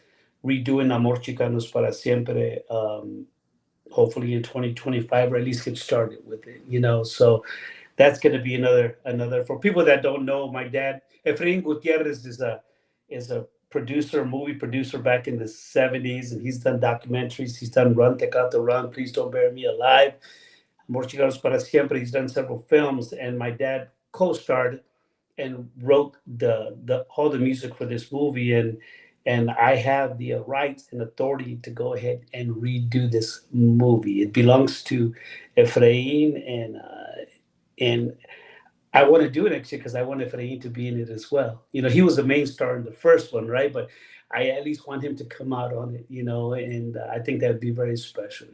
redoing Amor Chicanos para Siempre. Hopefully in 2025, or at least get started with it. So that's going to be another for people that don't know. My dad, Efrain Gutierrez, is a movie producer back in the 70s, and he's done documentaries. He's done Run, Tecate Run, Please Don't Bury Me Alive, Amor Chicanos para Siempre. He's done several films, and my dad co-starred and wrote the all the music for this movie, and I have the rights and authority to go ahead and redo this movie. It belongs to Efrain, and I want to do it actually because I want Efrain to be in it as well. He was the main star in the first one, right? But I at least want him to come out on it, and I think that would be very special.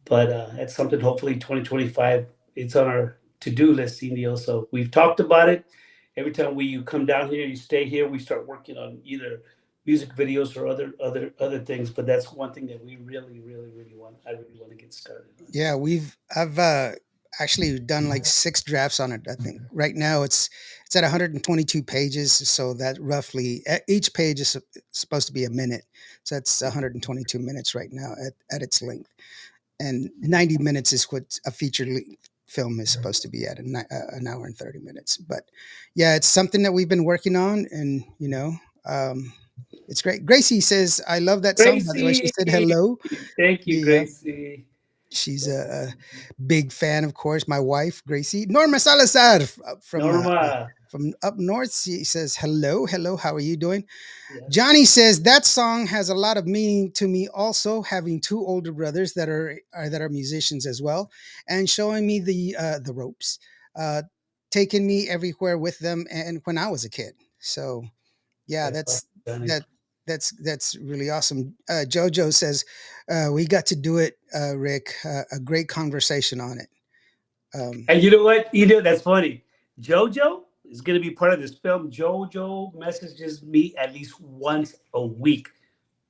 But it's something hopefully 2025, it's on our to-do list, Indio. So we've talked about it. Every time you come down here, you stay here, we start working on either music videos or other things. But that's one thing that we really, really, really want. I really want to get started on. Yeah, I've actually done like 6 drafts on it. I think right now it's at 122 pages, so that roughly each page is supposed to be a minute. So that's 122 minutes right now at its length, and 90 minutes is what a feature length film is supposed to be at, an hour and 30 minutes. But yeah, it's something that we've been working on, and it's great. Gracie says, "I love that song." By the way, she said hello. Thank you, Yeah. Gracie. She's a big fan, of course. My wife, Gracie. Norma Salazar from Norma. from up north. He says, "Hello, hello. How are you doing?" Yeah. Johnny says that song has a lot of meaning to me. Also, having two older brothers that are musicians as well, and showing me the ropes, uh, taking me everywhere with them, and when I was a kid. So yeah, That's awesome, Johnny. that that's really awesome. Jojo says we got to do it, Rick. A great conversation on it. Um, And you know what? You know that's funny. JoJo is going to be part of this film. JoJo messages me at least once a week.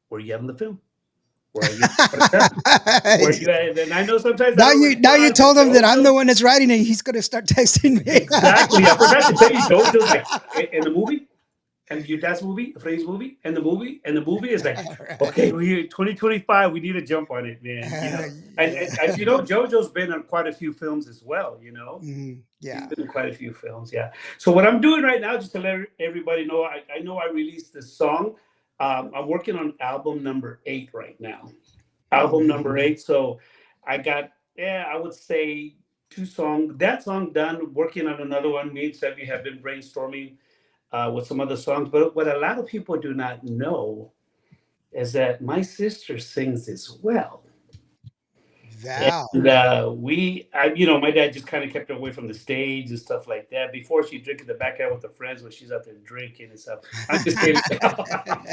Where you having the film? Where are you? Where you at? And I know sometimes I don't now you respond, but told him that I'm JoJo. the one that's writing it. He's gonna start texting me. Exactly. I forgot to tell you, JoJo's like in the movie, and your dad's movie, Freddy's movie, and the movie is like, okay, we 2025, we need to jump on it, man. You know, and Yeah. as you know, JoJo's been on quite a few films as well. You know, he's Yeah. been in quite a few films. Yeah. So what I'm doing right now, just to let everybody know, I know I released this song. I'm working on album number 8 right now. Album Mhm. number 8. So I got, yeah, I would say 2 songs. That song done. Working on another one. Me and Sevi have been brainstorming with some other songs. But what a lot of people do not know is that my sister sings as well. Val. And my dad just kind of kept her away from the stage and stuff like that. Before she drink in the backyard with her friends when she's out there drinking and stuff. I'm just kidding.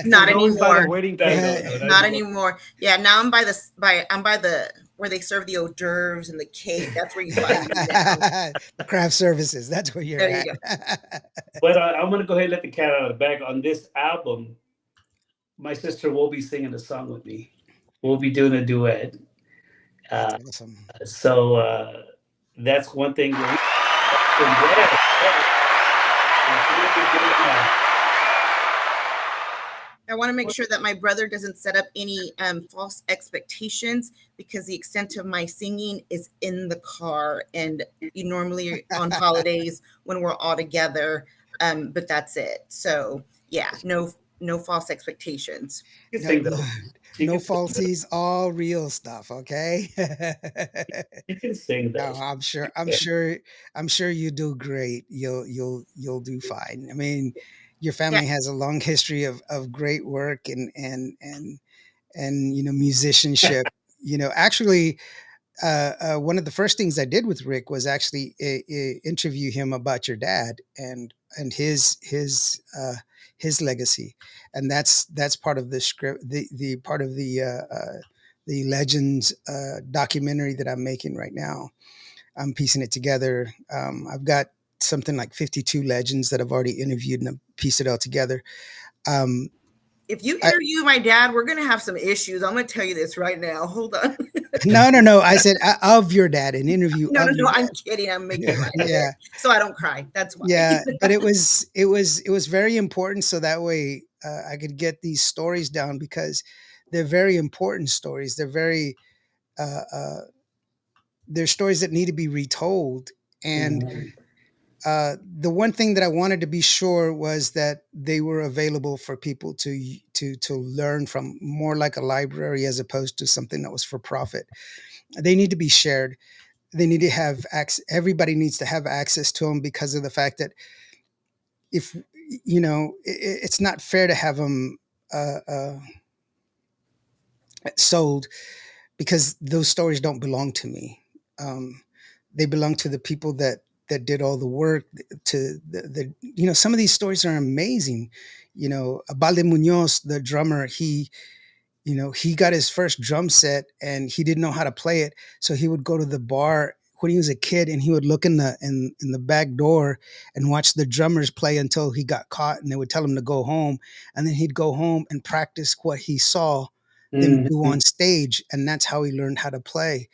Not She's always by the anymore. wedding No, cake. no, no, not Not anymore. anymore. Yeah, now I'm by the where they serve the hors d'oeuvres and the cake. That's where you find me now. The craft services. That's where you're There you at. go. But I'm gonna go ahead and let the cat out of the bag on this album. My sister will be singing a song with me. We'll be doing a duet. That's Uh, awesome. so that's one thing. Yeah, I want to make sure that my brother doesn't set up any false expectations because the extent of my singing is in the car and you normally on holidays when we're all together. But that's it. So yeah, no false expectations. you can No, sing no, though. She no can sing though. falsies, all real stuff. Okay. She can sing No, though. I'm sure. I'm sure you do great. You'll do fine. I mean, your Yeah, family has a long history of great work and musicianship. Actually, one of the first things I did with Rick was actually interview him about your dad and his legacy, and that's part of the script, the part of the Legends documentary that I'm making right now. I'm piecing it together. I've got something like 52 legends that I've already interviewed and I've pieced it all together. Um, if you I, interview my dad, we're gonna have some issues. I'm gonna tell you this right now. Hold on. no, no, no. I said of your dad, an interview No, no, of your no. I'm dad. kidding. I'm making light of it Yeah, so I don't cry. That's why. yeah. But it was very important, so that way I could get these stories down because they're very important stories. Uh, uh, they're stories that need to be retold, and Mhm. the one thing that I wanted to be sure was that they were available for people to learn from, more like a library as opposed to something that was for profit. They need to be shared. They need to have access. Everybody needs to have access to them because of the fact that if it's not fair to have them sold because those stories don't belong to me. Um, they belong to the people that did all the work. To some of these stories are amazing. Balde Munoz, the drummer, he got his first drum set and he didn't know how to play it, so he would go to the bar when he was a kid and he would look in the back door and watch the drummers play until he got caught and they would tell him to go home, and then he'd go home and practice what he saw them do Mhm. on stage, and that's how he learned how to play.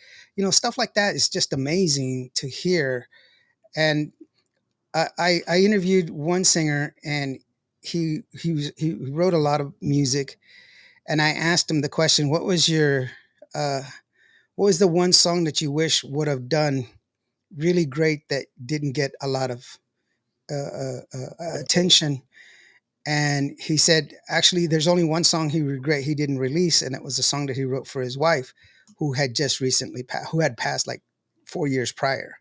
Stuff like that is just amazing to hear. And I interviewed one singer and he wrote a lot of music, and I asked him the question, uh, what was the one song that you wish would have done really great that didn't get a lot of attention? And he said, actually, there's only one song he regret he didn't release, and it was a song that he wrote for his wife, who had just recently who had passed like 4 years prior.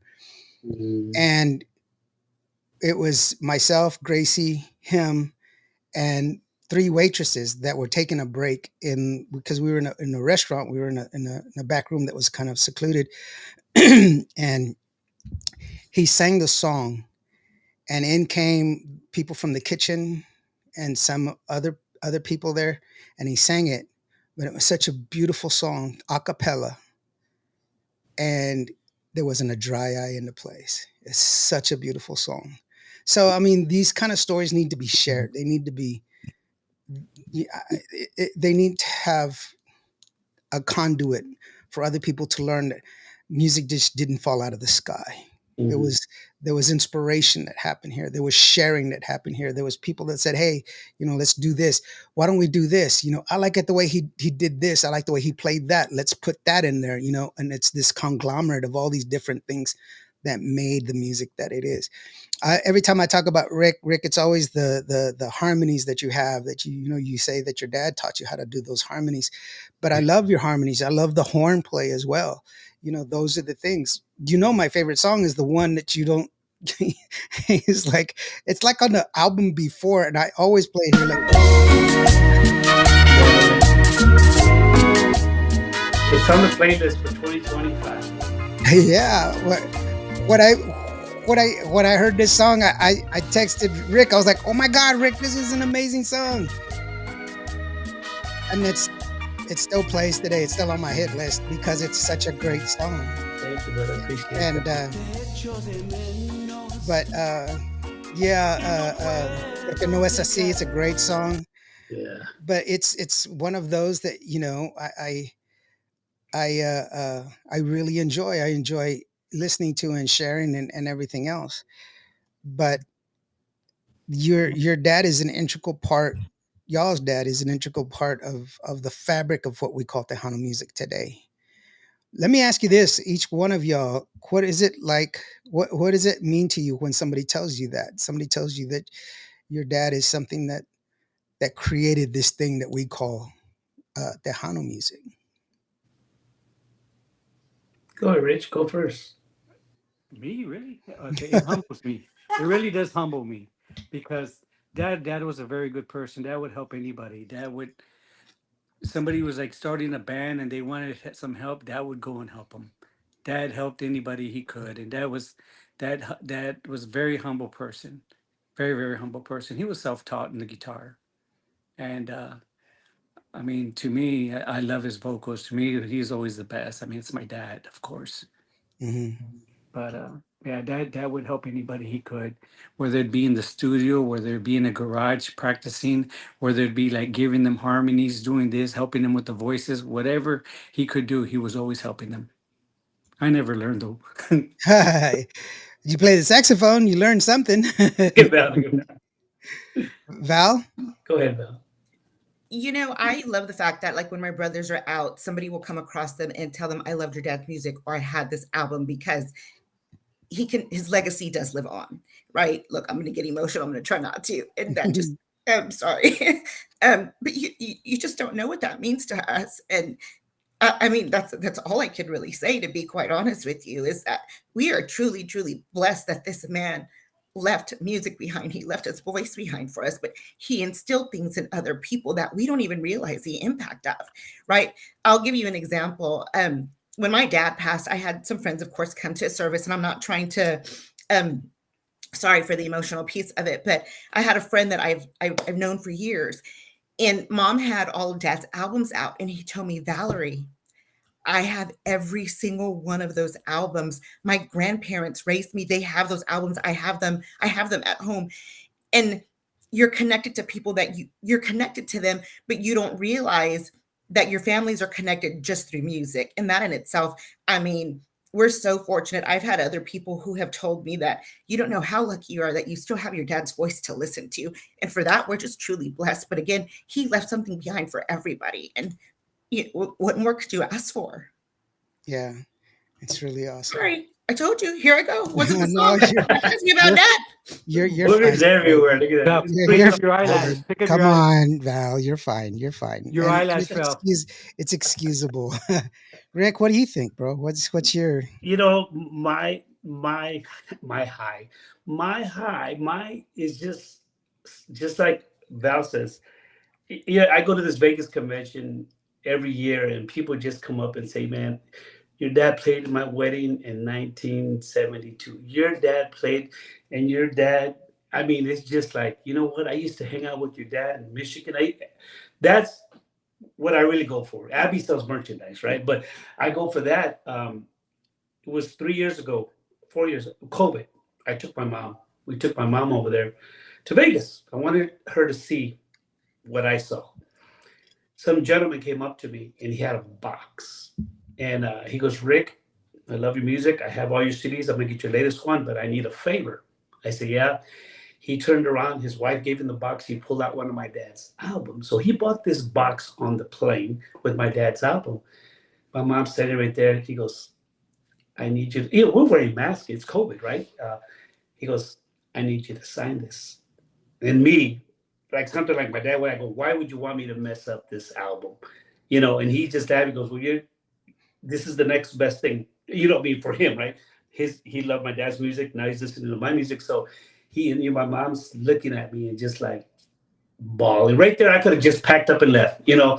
Mhm. And it was myself, Gracie, him, and three waitresses that were taking a break in because we were in a restaurant. We were in a back room that was kind of secluded, and he sang the song, and in came people from the kitchen and some other people there, and he sang it. But it was such a beautiful song, a cappella, and there wasn't a dry eye in the place. It's such a beautiful song. So I mean, these kind of stories need to be shared. They need to be. Yeah, they need to have a conduit for other people to learn that music just didn't fall out of the sky. There Mhm. was there was inspiration that happened here. There was sharing that happened here. There was people that said, "Hey, let's do this. Why don't we do this? I like it the way he did this. I like the way he played that. Let's put that in there." And it's this conglomerate of all these different things that made the music that it is. Every time I talk about Rick, it's always the harmonies that you have that you say that your dad taught you how to do those harmonies. But I love your harmonies. I love the horn play as well. Those are the things. My favorite song is the one that you don't. It's like on the album before, and I always play it here. It's on the playlist for 2025. Yeah. What I when I heard this song, I texted Rick. I was like, "Oh my God, Rick, this is an amazing song!" And it still plays today. It's still on my hit list because it's such a great song. Thank you, brother. Appreciate And that. but yeah, Porque no es así. It's a great song, Yeah. but it's one of those that I really enjoy. I enjoy listening to and sharing and everything else. But your dad is an integral part. Y'all's dad is an integral part of the fabric of what we call Tejano music today. Let me ask you this, each one of y'all, what is it like? What does it mean to you when somebody tells you that? Somebody tells you that your dad is something that created this thing that we call Tejano music. Go ahead, Rich. Go first. Me, really? Okay, it humbles me. It really does humble me because dad was a very good person. Dad would help anybody. Dad would somebody was like starting a band and they wanted some help. Dad would go and help them. Dad helped anybody he could, and dad was a very humble person, very humble person. He was self taught in the guitar, and I mean, to me, I love his vocals. To me, he's always the best. I mean, it's my dad, of course. Hmm. But yeah, dad would help anybody he could, whether it be in the studio, whether it be in a garage practicing, whether it be like giving them harmonies, doing this, helping them with the voices, whatever he could do, he was always helping them. I never learned though. You play the saxophone, you learn something. Get Val. Val? Go ahead, Val. I love the fact that like when my brothers are out, somebody will come across them and tell them, I loved your dad's music or I had this album because his legacy does live on, right? Look, I'm gonna get emotional. I'm gonna try not to. And that just I'm sorry. But you just don't know what that means to us. And I mean, that's all I could really say, to be quite honest with you, is that we are truly, truly blessed that this man left music behind. He left his voice behind for us, but he instilled things in other people that we don't even realize the impact of, right? I'll give you an example. When my dad passed, I had some friends, of course, come to a service, and I'm not trying to um sorry for the emotional piece of it, but I had a friend that I've known for years, and mom had all of dad's albums out, and he told me, Valerie, I have every single one of those albums. My grandparents raised me. They have those albums. I have them. I have them at home. And you're connected to people that you're connected to them, but you don't realize that your families are connected just through music. And that in itself, I mean, we're so fortunate. I've had other people who have told me that you don't know how lucky you are that you still have your dad's voice to listen to. And for that, we're just truly blessed. But again, he left something behind for everybody. And what more could you ask for? Yeah, it's really awesome. Sorry, I told you. Here I go. What's the No, song? Ask me about that. you're Boogers fine. everywhere. Look at Val, that. You're, pick you're up your eyelash. fine. Pick up Come your eyelash. on, Val. You're fine. You're fine. Your And eyelash it's fell. it's excusable. Rick, what do you think, bro? What's your My my my high, my is just like Val says. Yeah, I go to this Vegas convention every year, and people just come up and say, "Man, your dad played at my wedding in 1972. Your dad played, and your dad." I mean, it's just like, you know what? I used to hang out with your dad in Michigan. That's what I really go for. Abby sells merchandise, right? But I go for that. It was 3 years ago, 4 years, COVID. I took my mom. We took my mom over there to Vegas. I wanted her to see what I saw. Some gentleman came up to me and he had a box. And he goes, Rick, I love your music. I have all your CDs. I'm going to get your latest one, but I need a favor. I said, yeah. He turned around. His wife gave him the box. He pulled out one of my dad's albums. So he bought this box on the plane with my dad's album. My mom said it right there. He goes, I need you to, we're wearing masks. It's COVID, right? He goes, I need you to sign this. And me, like something like my dad, where I go, why would you want me to mess up this album? And he just laughed. He goes, well, this is the next best thing. I mean, for him, right? He loved my dad's music. Now he's listening to my music. So he and my mom's looking at me and just like bawling. Right there, I could have just packed up and left. Yeah.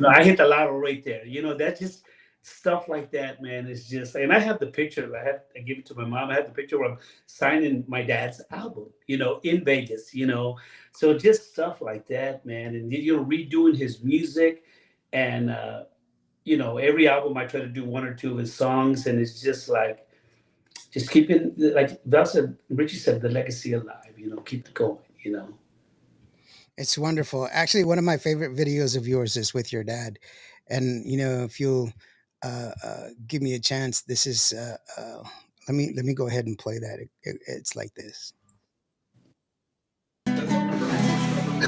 I hit the lotto right there. That just stuff like that, man. Is just, and I have the picture. I give it to my mom. I have the picture where I'm signing my dad's album. In Vegas. So just stuff like that, man. And redoing his music, and every album I try to do one or two of his songs, and it's just like just keeping, like Val said, Richie said, the legacy alive. Keep it going. It's wonderful. Actually, one of my favorite videos of yours is with your dad. And if you'll give me a chance, this is let me go ahead and play that. It's like this.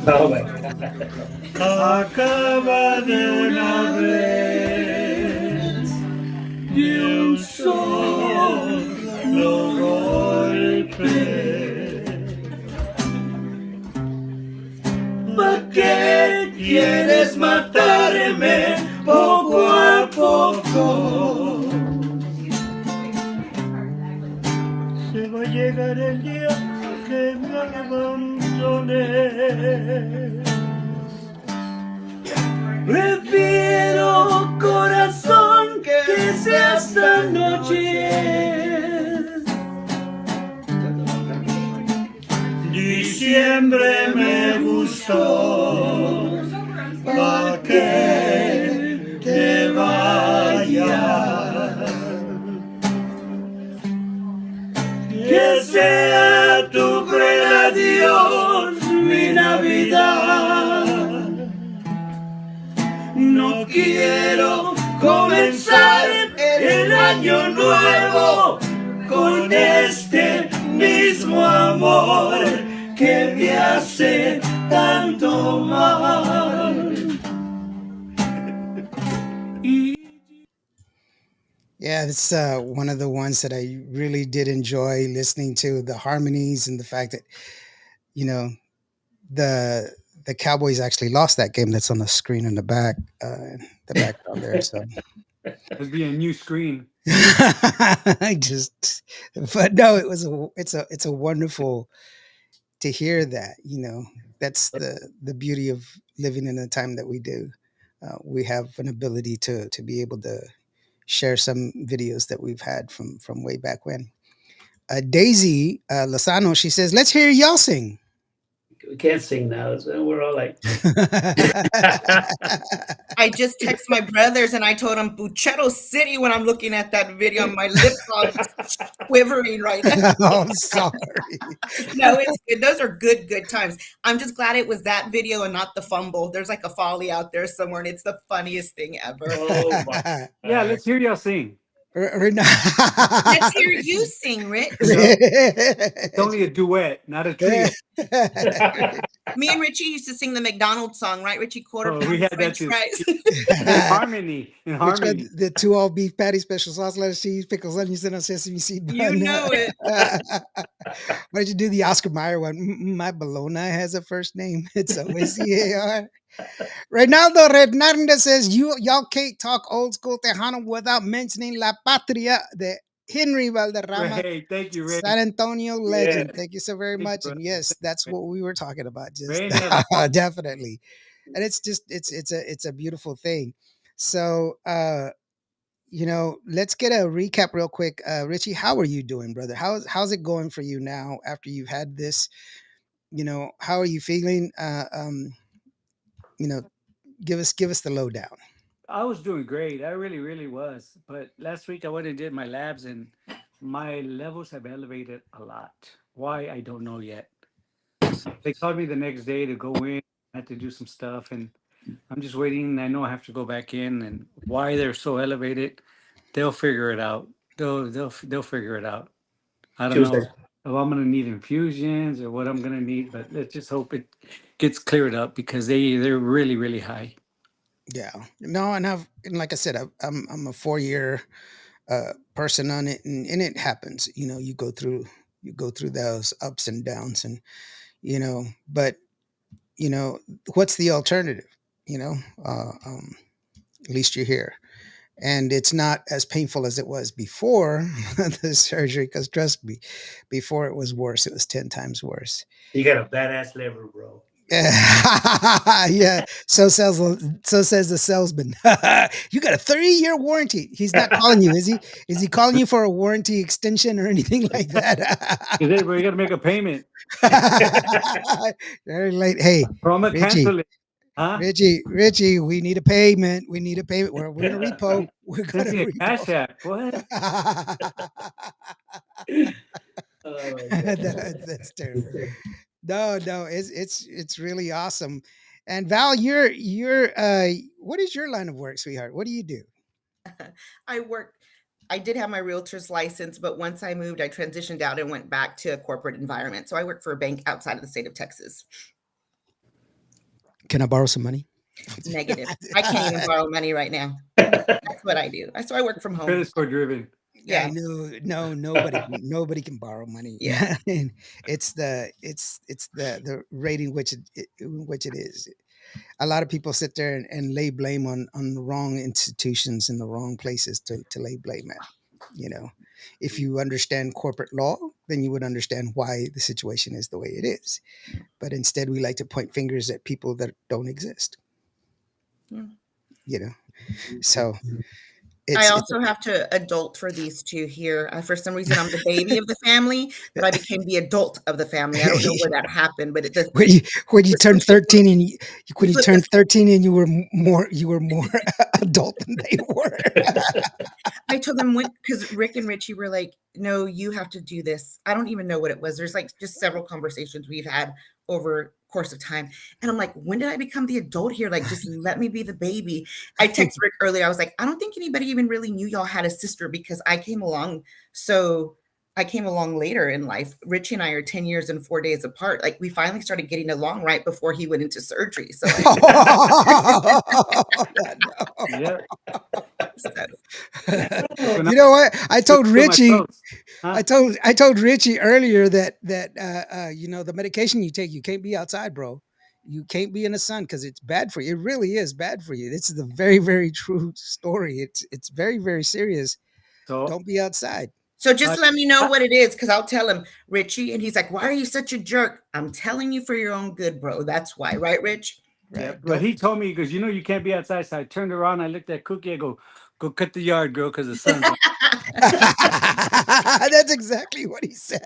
Oh my God. Acaba de una vez de un solo golpe. ¿Para qué quieres matarme poco a poco? Se va a llegar el día que me abandones. Prefiero, corazón, que sea esta noche. Diciembre me gustó, pa' que te vayas. Que sea tu cruel adiós mi Navidad. No quiero comenzar el año nuevo con este mismo amor que me hace tanto mal. Yeah, it's one of the ones that I really did enjoy listening to, the harmonies and the fact that you know the the Cowboys actually lost that game. That's on the screen in the background there. So Must be a new screen. I just, but no, it's a wonderful to hear that. That's the beauty of living in the time that we do. We have an ability to be able to share some videos that we've had from way back when. Daisy Lozano, she says, "Let's hear y'all sing." We can't sing now. So we're all like, I just text my brothers and I told them Buchero City when I'm looking at that video. My lips are quivering right now. Oh, I'm sorry. No, it's good. Those are good times. I'm just glad it was that video and not the fumble. There's like a folly out there somewhere, and it's the funniest thing ever. oh my. Yeah, let's hear y'all sing. Let's hear you sing, Rich. It's only a duet, not a trio. Me and Richie used to sing the McDonald's song, right, Richie? Quarter Oh, pound we had that French too. fries. In harmony. In Which one? harmony. The 2 all beef patty, special sauce, lettuce, cheese, pickles, onions, and a sesame seed bun. You know it. Why did you do the Oscar Mayer one? My bologna has a first name. It's OCAR. Reynaldo Hernandez says, y'all can't talk old school Tejano without mentioning La Patria de Henry Balderrama, Ray, thank you, Ray. San Antonio Yeah. legend. Thank you so very Thank you, much. brother. And yes, that's what we were talking about. Just Ray never. definitely. And it's just it's a beautiful thing. So let's get a recap real quick. Richie, how are you doing, brother? How's it going for you now after you've had this? How are you feeling? You know, give us the lowdown. I was doing great. I really, really was. But last week I went and did my labs, and my levels have elevated a lot. Why I don't know yet. So they called me the next day to go in. I had to do some stuff, and I'm just waiting. I know I have to go back in, and why they're so elevated, they'll figure it out. They'll figure it out. I She don't was know like, if I'm gonna need infusions or what I'm gonna need, but let's just hope it gets cleared up because they're really, really high. Yeah. No, and like I said, I'm a 4 year person on it, and it happens. You go through those ups and downs, and but what's the alternative? You know, uh, um, at least you're here, and it's not as painful as it was before the surgery. Because trust me, before it was worse. It was 10 times worse. you got a badass liver, bro. Yeah. So says the salesman. You got a 3-year warranty. He's not calling you, is he? Is he calling you for a warranty extension or anything like that? Is it? We got to make a payment, Very late. Hey, or I'm gonna Richie, cancel it. Huh? Richie, we need a payment. We need a payment. We're gonna repo. We're Send gonna me a repo. cash app. What? Oh, That's terrible. No, it's really awesome. And Val, you're what is your line of work, sweetheart? What do you do? I work. I did have my realtor's license, but once I moved, I transitioned out and went back to a corporate environment. So I work for a bank outside of the state of Texas. Can I borrow some money? Negative. I can't even borrow money right now. That's what I do. So I work from home. Credit score driven. Yeah, Yeah. no, nobody can borrow money. Yeah. And it's the rate in which it is. A lot of people sit there and lay blame on the wrong institutions and the wrong places to lay blame at. You know, if you understand corporate law, then you would understand why the situation is the way it is. But instead, we like to point fingers at people that don't exist. Yeah. You know, so I it's also have to adult for these two here. For some reason, I'm the baby of the family, but I became the adult of the family. I don't know where that happened, but when you turn 13 and when you Look, turned 13 and you were more adult than they were. I told them because Rick and Richie were like, no, you have to do this. I don't even know what it was. There's like just several conversations we've had over course of time. And I'm like, when did I become the adult here? Like, just let me be the baby. I texted Rick earlier. I was like, I don't think anybody even really knew y'all had a sister because I came along. So I came along later in life. Richie and I are 10 years and 4 days apart. Like we finally started getting along right before he went into surgery. So, Yeah. You know what? I told Feel my Richie. clothes. Huh? I told Richie earlier that the medication you take, you can't be outside, bro. You can't be in the sun because it's bad for you. It really is bad for you. This is a very, very true story. It's very, very serious. So Don't be outside. so just I, let me know I, what it is because I'll tell him, Richie. And he's like, why are you such a jerk? I'm telling you for your own good, bro. That's why. Right, Rich? yeah, Right. but he told me because you can't be outside. So I turned around, I looked at Cookie, I go cut the yard, girl, because the sun's on. That's exactly what he said.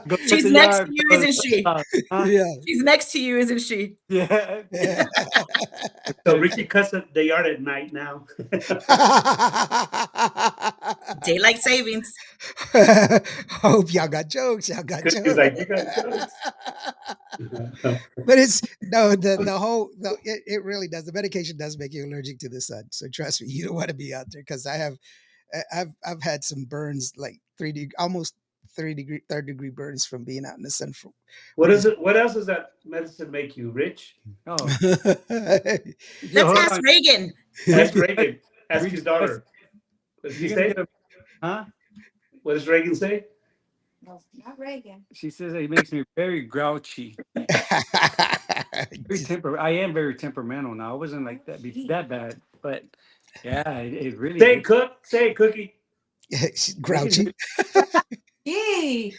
Go cut She's the next to yard, you, girl, the isn't sun's she? out. Huh? Yeah. She's next to you, isn't she? Yeah. so Richie cuts the yard at night now. Daylight savings. Hope y'all got jokes. Y'all got He's jokes. like, you got jokes. But it's no the whole no, it really does. The medication does make you allergic to the sun. So trust me, you don't want to be out there because I've had some burns like almost 3 degree, third degree burns from being out in the sun for What is it? What else does that medicine make you? Rich? Oh, Let's hold ask on. Reagan. Ask Reagan. Ask Reagan, his daughter. What does he You're gonna say? get a, huh? What does Reagan say? No, not Reagan. She says it makes me very grouchy. I am very temperamental now. I wasn't like that that bad, but Yeah, it really Say is. it, Cook. Say it, Cookie. Grouchy. Yay!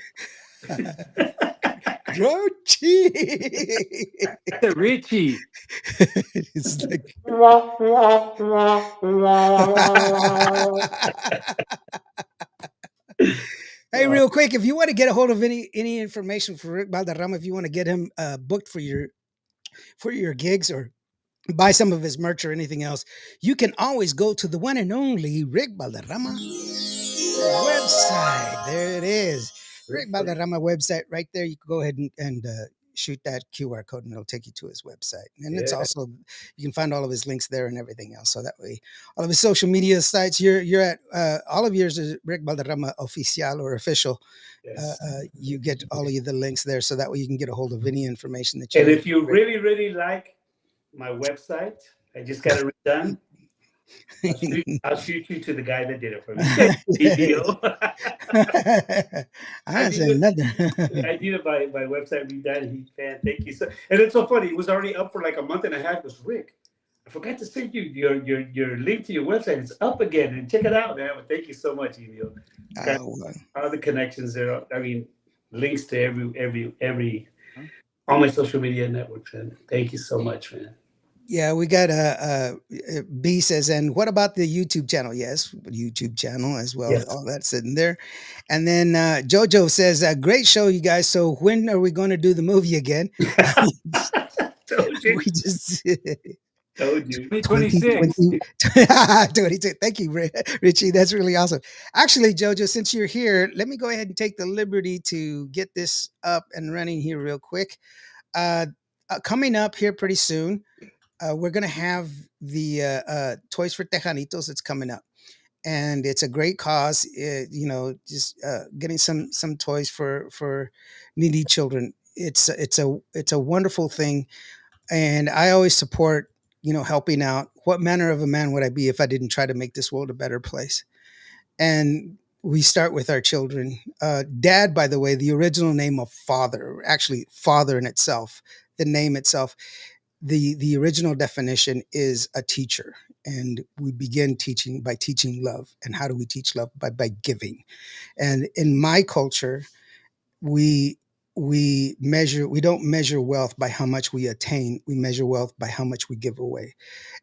Grouchy. The Richie. It's like hey, real quick, if you want to get a hold of any information for Rick Balderrama, if you want to get him booked for your gigs or buy some of his merch or anything else, you can always go to the one and only Rick Balderrama website. There it is. Rick Balderrama website right there. You can go ahead and shoot that QR code and it'll take you to his website. And it's Yeah. also, you can find all of his links there and everything else. So that way, all of his social media sites, you're at all of yours is Rick Balderrama Oficial or official. Yes. You get all of the links there. So that way you can get a hold of any information that you And need. if you really, really like my website, I just got it redone. I'll shoot you to the guy that did it for me. Deal. I I ain't need saying it. nothing. I needed my website redone. Man, thank you so. And it's so funny. It was already up for like a month and a half. It was Rick. I forgot to send you your link to your website. It's up again, and check it out, man. But thank you so much, Emil. Got Well, all the connections there. I mean, links to every all my social media networks, and thank you so much, man. yeah, we got B says, and what about the YouTube channel? Yes, YouTube channel as well. Yes. All that's sitting there. And then Jojo says, great show, you guys. So when are we going to do the movie again? Told you. We just Told you. 2026. 22. Thank you, Richie. That's really awesome. Actually, Jojo, since you're here, let me go ahead and take the liberty to get this up and running here real quick. Coming up here pretty soon, we're going to have the Toys for Tejanitos. It's coming up. And it's a great cause, just getting some toys for needy children. It's a wonderful thing, and I always support helping out. What manner of a man would I be if I didn't try to make this world a better place? And we start with our children. Dad, by the way, the original name of father, actually father in itself, the name itself, the original definition is a teacher, and we begin teaching by teaching love. And how do we teach love? By giving. And in my culture, we we don't measure wealth by how much we attain. We measure wealth by how much we give away,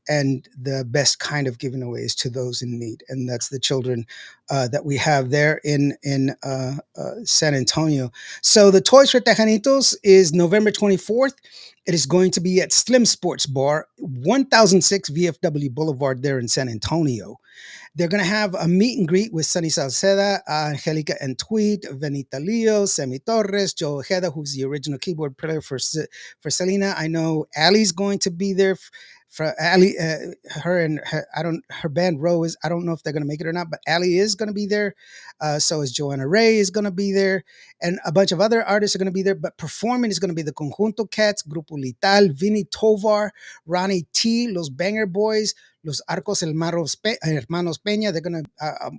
and the best kind of giving away is to those in need, and that's the children that we have there in San Antonio. So the Toys for Tejanitos is November 24th. It is going to be at Slim Sports Bar, 1006 VFW Boulevard there in San Antonio. They're going to have a meet and greet with Sunny Salceda, Angelica and Tweet, Venita Leo, Semi Torres, Joe Ojeda, who's the original keyboard player for Selena. I know Ali's going to be there. For Ali, her and her, her band Rose. I don't know if they're going to make it or not, but Ali is going to be there. So is Joanna Ray is going to be there, and a bunch of other artists are going to be there. But performing is going to be the Conjunto Cats, Grupo Lital, Vinny Tovar, Ronnie T, Los Banger Boys, Los Arcos Hermanos Peña. They're gonna.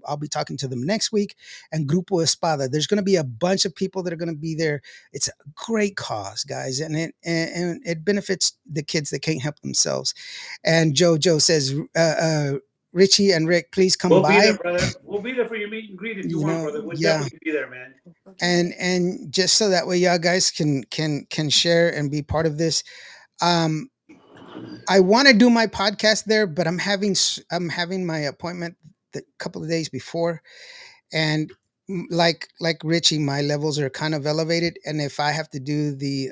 I'll be talking to them next week. And Grupo Espada. There's gonna be a bunch of people that are gonna be there. It's a great cause, guys, and it benefits the kids that can't help themselves. And JoJo says, Richie and Rick, please come We'll be by. there, brother. We'll be there for your meet and greet if you want, brother. We'll Yeah. definitely be there, man. And just so that way y'all guys can share and be part of this. I want to do my podcast there, but I'm having my appointment the couple of days before, and like Richie, my levels are kind of elevated, and if I have to do the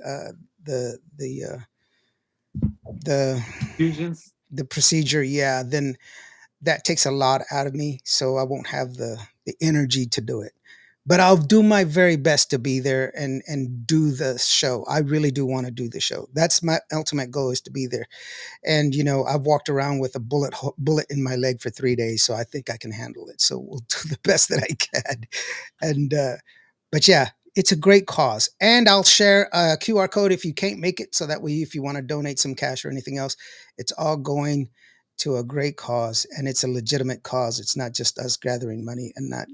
the Fusions. the procedure, yeah, then that takes a lot out of me, so I won't have the energy to do it. But I'll do my very best to be there and do the show. I really do want to do the show. That's my ultimate goal, is to be there. And I've walked around with a bullet in my leg for 3 days, so I think I can handle it. So we'll do the best that I can. And but yeah, it's a great cause. And I'll share a QR code if you can't make it, so that way if you want to donate some cash or anything else, it's all going to a great cause, and it's a legitimate cause. It's not just us gathering money and not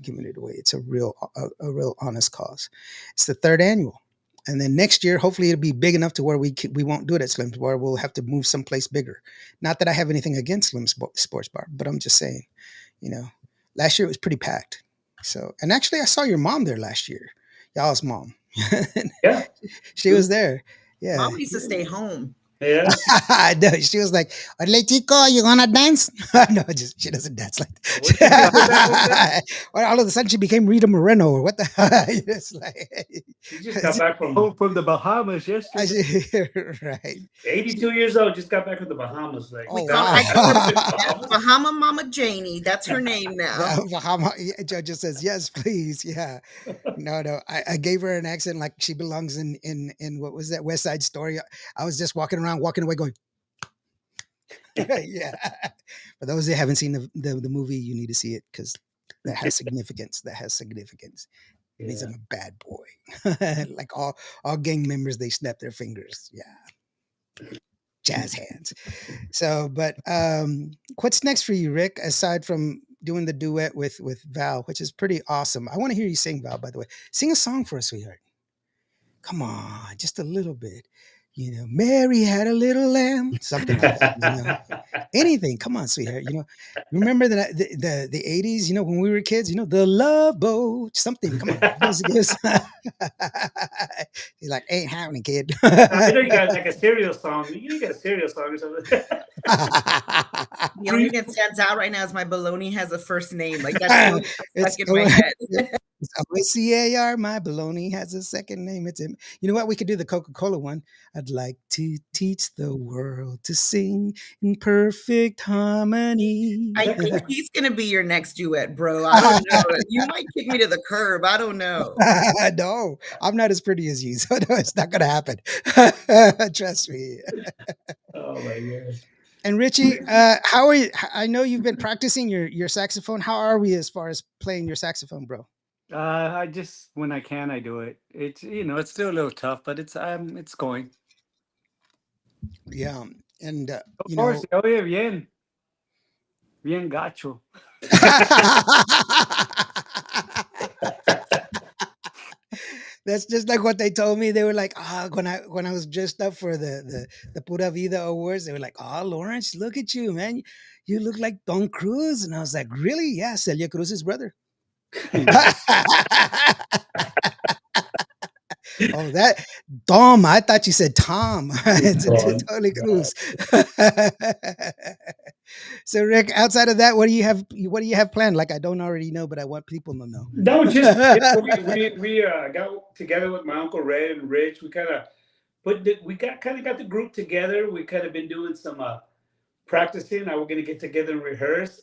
giving it away. It's a real honest cause. It's the third annual. And then next year, hopefully, it'll be big enough to where we won't do it at Slim's, where we'll have to move someplace bigger. Not that I have anything against Slim's Sports Bar, but I'm just saying, you know, last year it was pretty packed. So, and actually, I saw your mom there last year, y'all's mom. Yeah. She was there. Yeah. Mom needs to stay home. Yeah. No, she was like, "Ole Chico, you gonna dance?" No, just she doesn't dance like What did you go back with that? that. Well, all of a sudden she became Rita Moreno or what the it's like She just got back Oh, from the Bahamas yesterday. right. 82 years old, just got back from the Bahamas. Like, Oh, I wow. call her Bahama Mama Janie. That's her name now. Bahama, Joe just says yes, please. Yeah, no. I gave her an accent like she belongs in what was that West Side Story. I was just walking away, going, yeah. For those that haven't seen the movie, you need to see it because that has significance. That has significance. It means yeah. I'm a bad boy. Like all gang members, they snap their fingers. Yeah, jazz hands. So, but what's next for you, Rick? Aside from doing the duet with Val, which is pretty awesome. I want to hear you sing, Val. By the way, sing a song for us, sweetheart. Come on, just a little bit. Mary had a little lamb, something like that. Anything. Come on, sweetheart. Remember the 80s, when we were kids, the Love Boat, something. Come on. Give us. He's like, ain't happening, kid. I know you got like a cereal song. You got a cereal song or something. The only thing that stands out right now is my baloney has a first name. Like that's It's stuck in my head. It's OCAR. My baloney has a second name. It's him. You know what? We could do the Coca-Cola one. I'd like to teach the world to sing in perfect harmony. I think he's gonna be your next duet, bro. I don't know. You might kick me to the curb. I don't know. No, I'm not as pretty as you, so no, it's not gonna happen. Trust me. Oh my god. And Richie, how are you? I know you've been practicing your saxophone. How are we as far as playing your saxophone, bro? I just when I can, I do it. It's still a little tough, but it's going. Yeah, and Of course, oye bien gacho. That's just like what they told me. They were like, when I was dressed up for the Pura Vida Awards, they were like, Lawrence, look at you, man. You look like Don Cruz. And I was like, really? Yeah, Celia Cruz's brother. Oh, that Dom. I thought you said Tom. It's totally Cruz. So Rick, outside of that, what do you have planned? Like I don't already know, but I want people to know. No, just we got together with my uncle Red and Rich. We kind of got the group together. We kind of been doing some practicing. Now we're gonna get together and rehearse.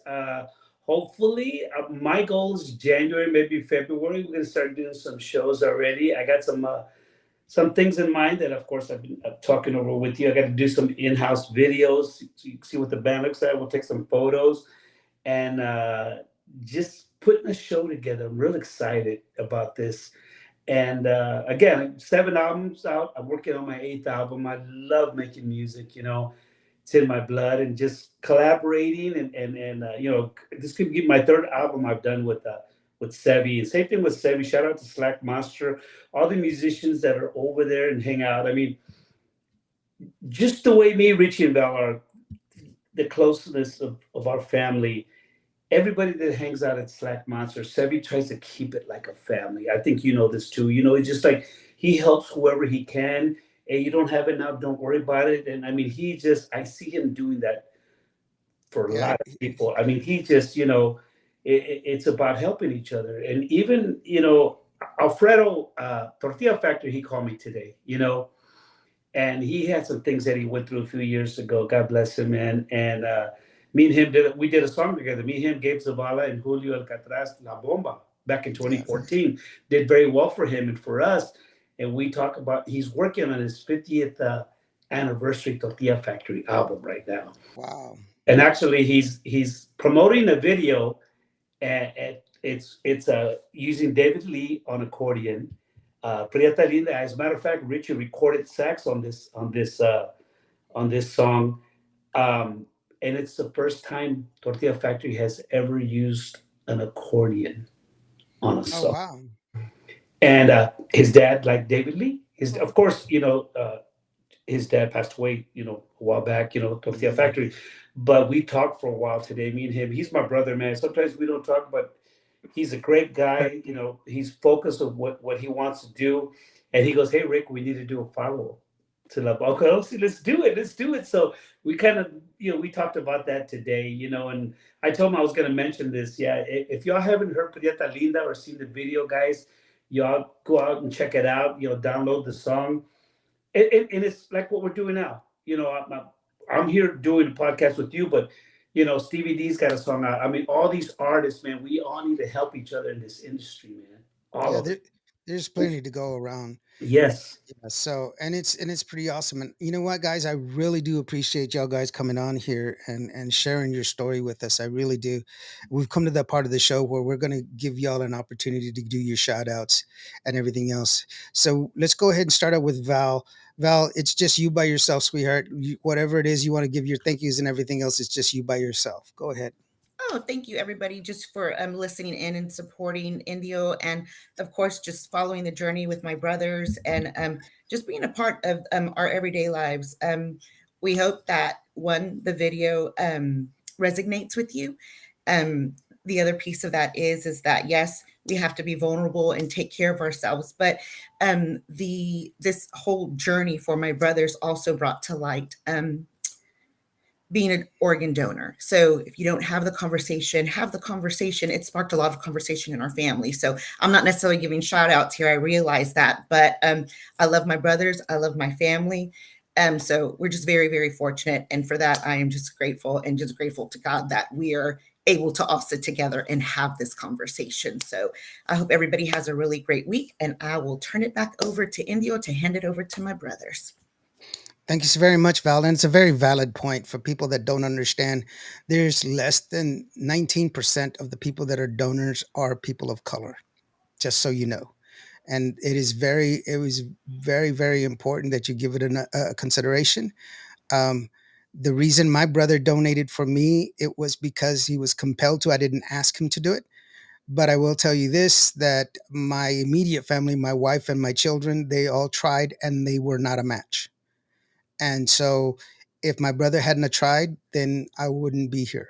Hopefully, my goal is January, maybe February. We're gonna start doing some shows already. I got some things in mind that, of course, I've been talking over with you. I got to do some in-house videos so you can see what the band looks like. We'll take some photos and just putting a show together. I'm real excited about this. And again, 7 albums out. I'm working on my 8th album. I love making music. It's in my blood, and just collaborating and this could be my 3rd album I've done with Sevi. And same thing with Sevi. Shout out to Slack Master, all the musicians that are over there and hang out. I mean, just the way me, Richie, and Val are, the closeness of our family. Everybody that hangs out at Slack Monster, Sevi tries to keep it like a family. I think you know this too. It's just like he helps whoever he can. Hey, you don't have it now, don't worry about it. And I mean, I see him doing that for a lot of people. I mean, he just, it's about helping each other. And even, Alfredo Tortilla Factory, he called me today, and he had some things that he went through a few years ago. God bless him, man. And me and him we did a song together. Me, him, Gabe Zavala, and Julio Alcatraz, La Bomba, back in 2014. Did very well for him and for us. And we talk about, he's working on his 50th anniversary Tortilla Factory album right now. Wow. And actually he's promoting a video, and it's using David Lee on accordion. Prieta Linda, as a matter of fact, Richie recorded sax on this song. And it's the first time Tortilla Factory has ever used an accordion on a song. Oh wow. And his dad, like David Lee, His, of course, his dad passed away, a while back, Tortilla Mhm. Factory. But we talked for a while today, me and him. He's my brother, man. Sometimes we don't talk, but he's a great guy. He's focused on what he wants to do. And he goes, "Hey, Rick, we need to do a follow to La Boca. Oh, see, let's do it. Let's do it." So we kind of, we talked about that today, and I told him I was going to mention this. Yeah. If y'all haven't heard Prieta Linda or seen the video, guys, y'all go out and check it out, download the song. And it's like what we're doing now. I'm here doing a podcast with you, but Stevie D's got a song out. I mean, all these artists, man, we all need to help each other in this industry, man. All Yeah, of there's it. plenty to go around. Yes. Yeah, so and it's pretty awesome. And you know what, guys, I really do appreciate y'all guys coming on here and sharing your story with us. I really do. We've come to that part of the show where we're going to give y'all an opportunity to do your shout outs and everything else. So let's go ahead and start out with Val. Val, it's just you by yourself, sweetheart. Whatever it is you want to give your thank yous and everything else, it's just you by yourself. Go ahead. Oh, thank you, everybody, just for listening in and supporting Indio, and of course, just following the journey with my brothers, and just being a part of our everyday lives. We hope that one, the video resonates with you. Um, the other piece of that is that yes, we have to be vulnerable and take care of ourselves, but the this whole journey for my brothers also brought to light. Being an organ donor. So if you don't have the conversation, have the conversation. It sparked a lot of conversation in our family. So I'm not necessarily giving shout outs here. I realize that, but I love my brothers. I love my family. So we're just very, very fortunate. And for that, I am just grateful and just grateful to God that we are able to all sit together and have this conversation. So I hope everybody has a really great week, and I will turn it back over to Indio to hand it over to my brothers. Thank you so very much, Val. And it's a very valid point for people that don't understand. There's less than 19% of the people that are donors are people of color, just so you know. And it was very, very important that you give it a consideration. Um, the reason my brother donated for me, it was because he was compelled to. I didn't ask him to do it. But I will tell you this, that my immediate family, my wife and my children, they all tried and they were not a match. And so if my brother hadn't have tried, then I wouldn't be here.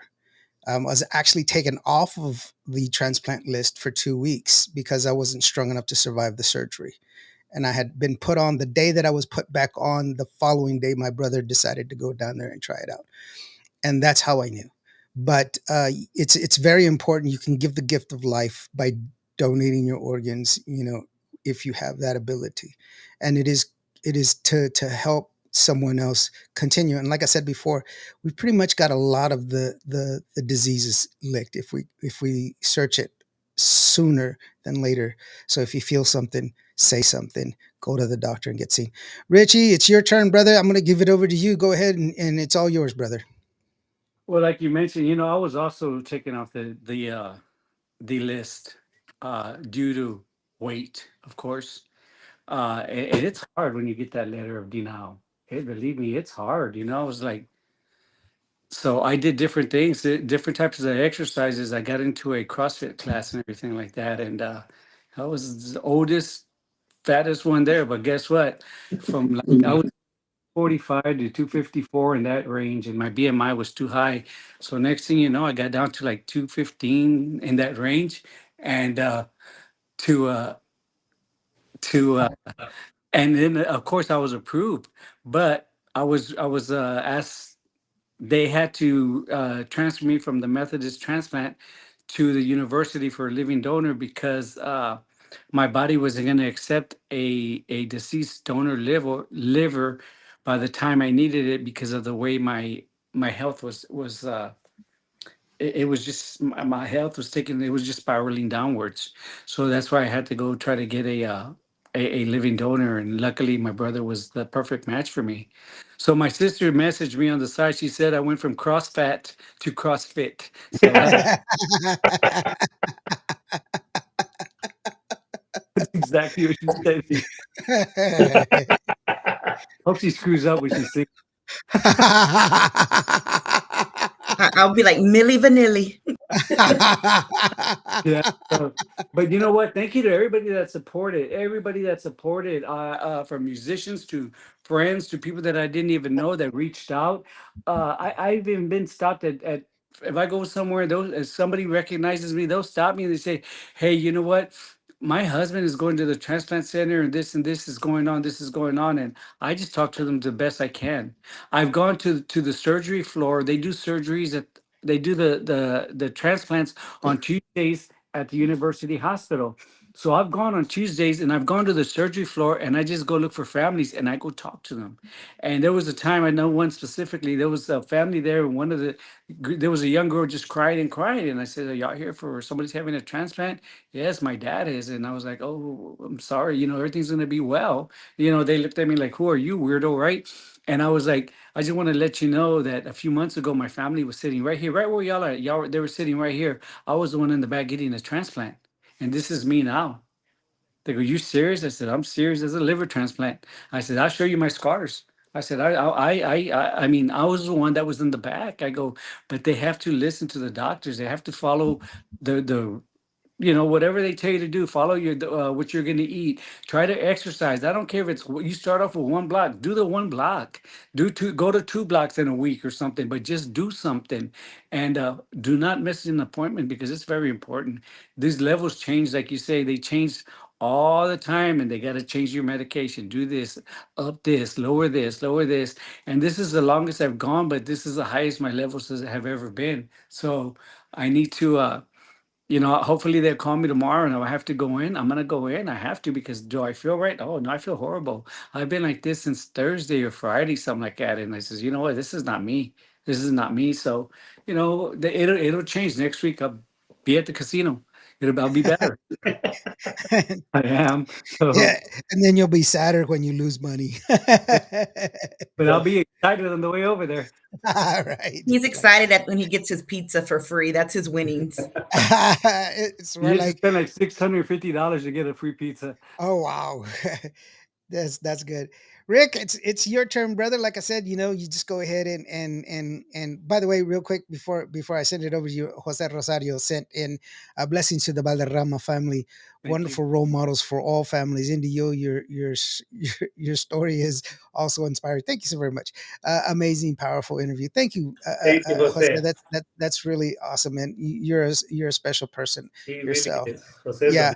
I was actually taken off of the transplant list for 2 weeks because I wasn't strong enough to survive the surgery. And I had been put on the day that I was put back on. The following day, my brother decided to go down there and try it out, and that's how I knew. But it's very important. You can give the gift of life by donating your organs. If you have that ability, and it is to help someone else continue. And like I said before, we pretty much got a lot of the diseases licked if we search it sooner than later. So if you feel something, say something. Go to the doctor and get seen. Richie, it's your turn, brother. I'm going to give it over to you. Go ahead and it's all yours, brother. Well, like you mentioned, I was also taken off the list due to weight, of course. And it's hard when you get that letter of denial. Believe me, it's hard. I was like, so I did different things, different types of exercises. I got into a CrossFit class and everything like that, and I was the oldest, fattest one there. But guess what? From like I was 45 to 254 in that range, and my BMI was too high. So next thing you know, I got down to like 215 in that range, and to to and then of course I was approved, but I was asked. They had to transfer me from the Methodist transplant to the University for a Living Donor because my body wasn't going to accept a deceased donor liver by the time I needed it because of the way my health was it was just my health was taking it was just spiraling downwards. So that's why I had to go try to get a living donor, and luckily my brother was the perfect match for me. So my sister messaged me on the side. She said I went from CrossFat to CrossFit. So that's exactly what she said. Hope she screws up when she sings. I'll be like Millie Vanilli. Yeah. So, but you know what? Thank you to everybody that supported. Everybody that supported, from musicians to friends to people that I didn't even know that reached out. I've even been stopped at if I go somewhere, those if somebody recognizes me, they'll stop me and they say, "Hey, you know what? My husband is going to the transplant center, and this is going on. This is going on." And I just talk to them the best I can. I've gone to the surgery floor. They do surgeries at they do the transplants on Tuesdays at the university hospital. So I've gone on Tuesdays and I've gone to the surgery floor and I just go look for families and I go talk to them. And there was a time, I know one specifically, there was a family there and there was a young girl just cried and cried. And I said, "Are y'all here for somebody's having a transplant?" "Yes, my dad is." And I was like, "Oh, I'm sorry, everything's going to be well." They looked at me like, "Who are you, weirdo?" Right? And I was like, "I just want to let you know that a few months ago, my family was sitting right here, right where y'all are. They were sitting right here. I was the one in the back getting a transplant. And this is me now." They go, "You serious?" I said, "I'm serious as a liver transplant." I said, "I'll show you my scars." I said, I mean, I was the one that was in the back. I go, but they have to listen to the doctors. They have to follow the whatever they tell you to do, follow what you're going to eat. Try to exercise. I don't care if you start off with one block, do the one block, go to 2 blocks in a week or something, but just do something. And do not miss an appointment because it's very important. These levels change, like you say, they change all the time, and they got to change your medication. Do this, up this, lower this, lower this. And this is the longest I've gone, but this is the highest my levels have ever been. So I need to hopefully they'll call me tomorrow and I have to go in. I'm gonna go in. I have to, because do I feel right? Oh no, I feel horrible. I've been like this since Thursday or Friday, something like that. And I says, "You know what? This is not me. This is not me." So, it'll change next week. I'll be at the casino. I'll be better. I am. So, Yeah, and then you'll be sadder when you lose money. but I'll be excited on the way over there. Right. He's It's like excited when he gets his pizza for free. That's his winnings. it's You more have to like, spend like $650 to get a free pizza. oh wow. That's good. Rick, it's your turn, brother. Like I said, you just go ahead and by the way, real quick before I send it over to you, Jose Rosario sent in blessings to the Balderrama family. Thank you. Wonderful role models for all families. Indio, your story is also inspiring. Thank you so very much. Amazing, powerful interview. Thank you, Thank you, Jose. Jose. That's really awesome, man. You're a special person He really yourself. is. Jose's a Yeah,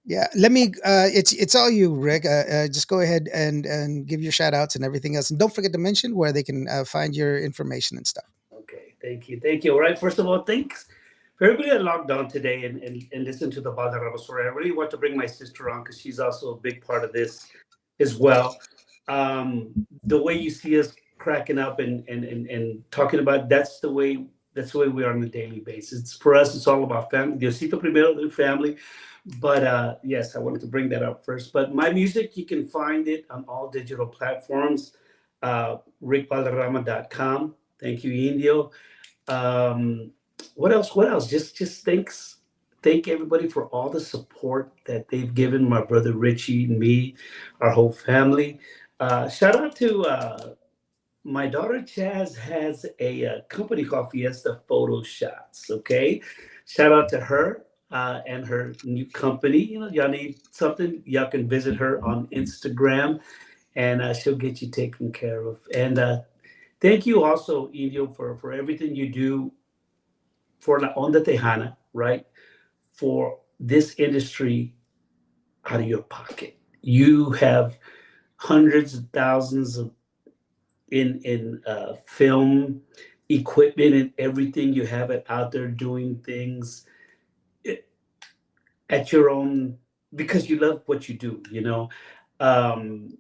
yeah, let me. It's all you, Rick. Just go ahead and give your shout outs and everything else, and don't forget to mention where they can find your information and stuff. Okay, thank you. Thank you. All right, first of all, thanks for everybody that logged on today and listened to the Balderrama story. I really want to bring my sister on because she's also a big part of this as well. The way you see us cracking up and talking about, that's the way we are on a daily basis. For us, it's all about family. Diosito primero, the family. But yes, I wanted to bring that up first. But my music, you can find it on all digital platforms. rickbalderrama.com. Thank you, Indio. Um, what else? What else? Just thank everybody for all the support that they've given my brother Richie and me, our whole family. Shout out to my daughter Chaz has a company called Fiesta Photo Shots. Okay, shout out to her and her new company. Y'all need something, y'all can visit her on Instagram, and she'll get you taken care of. And thank you also, Indio, for everything you do for La Onda Tejana, right? For this industry out of your pocket. You have hundreds of thousands of in film equipment and everything. You have it out there doing things at your own because you love what you do. Um,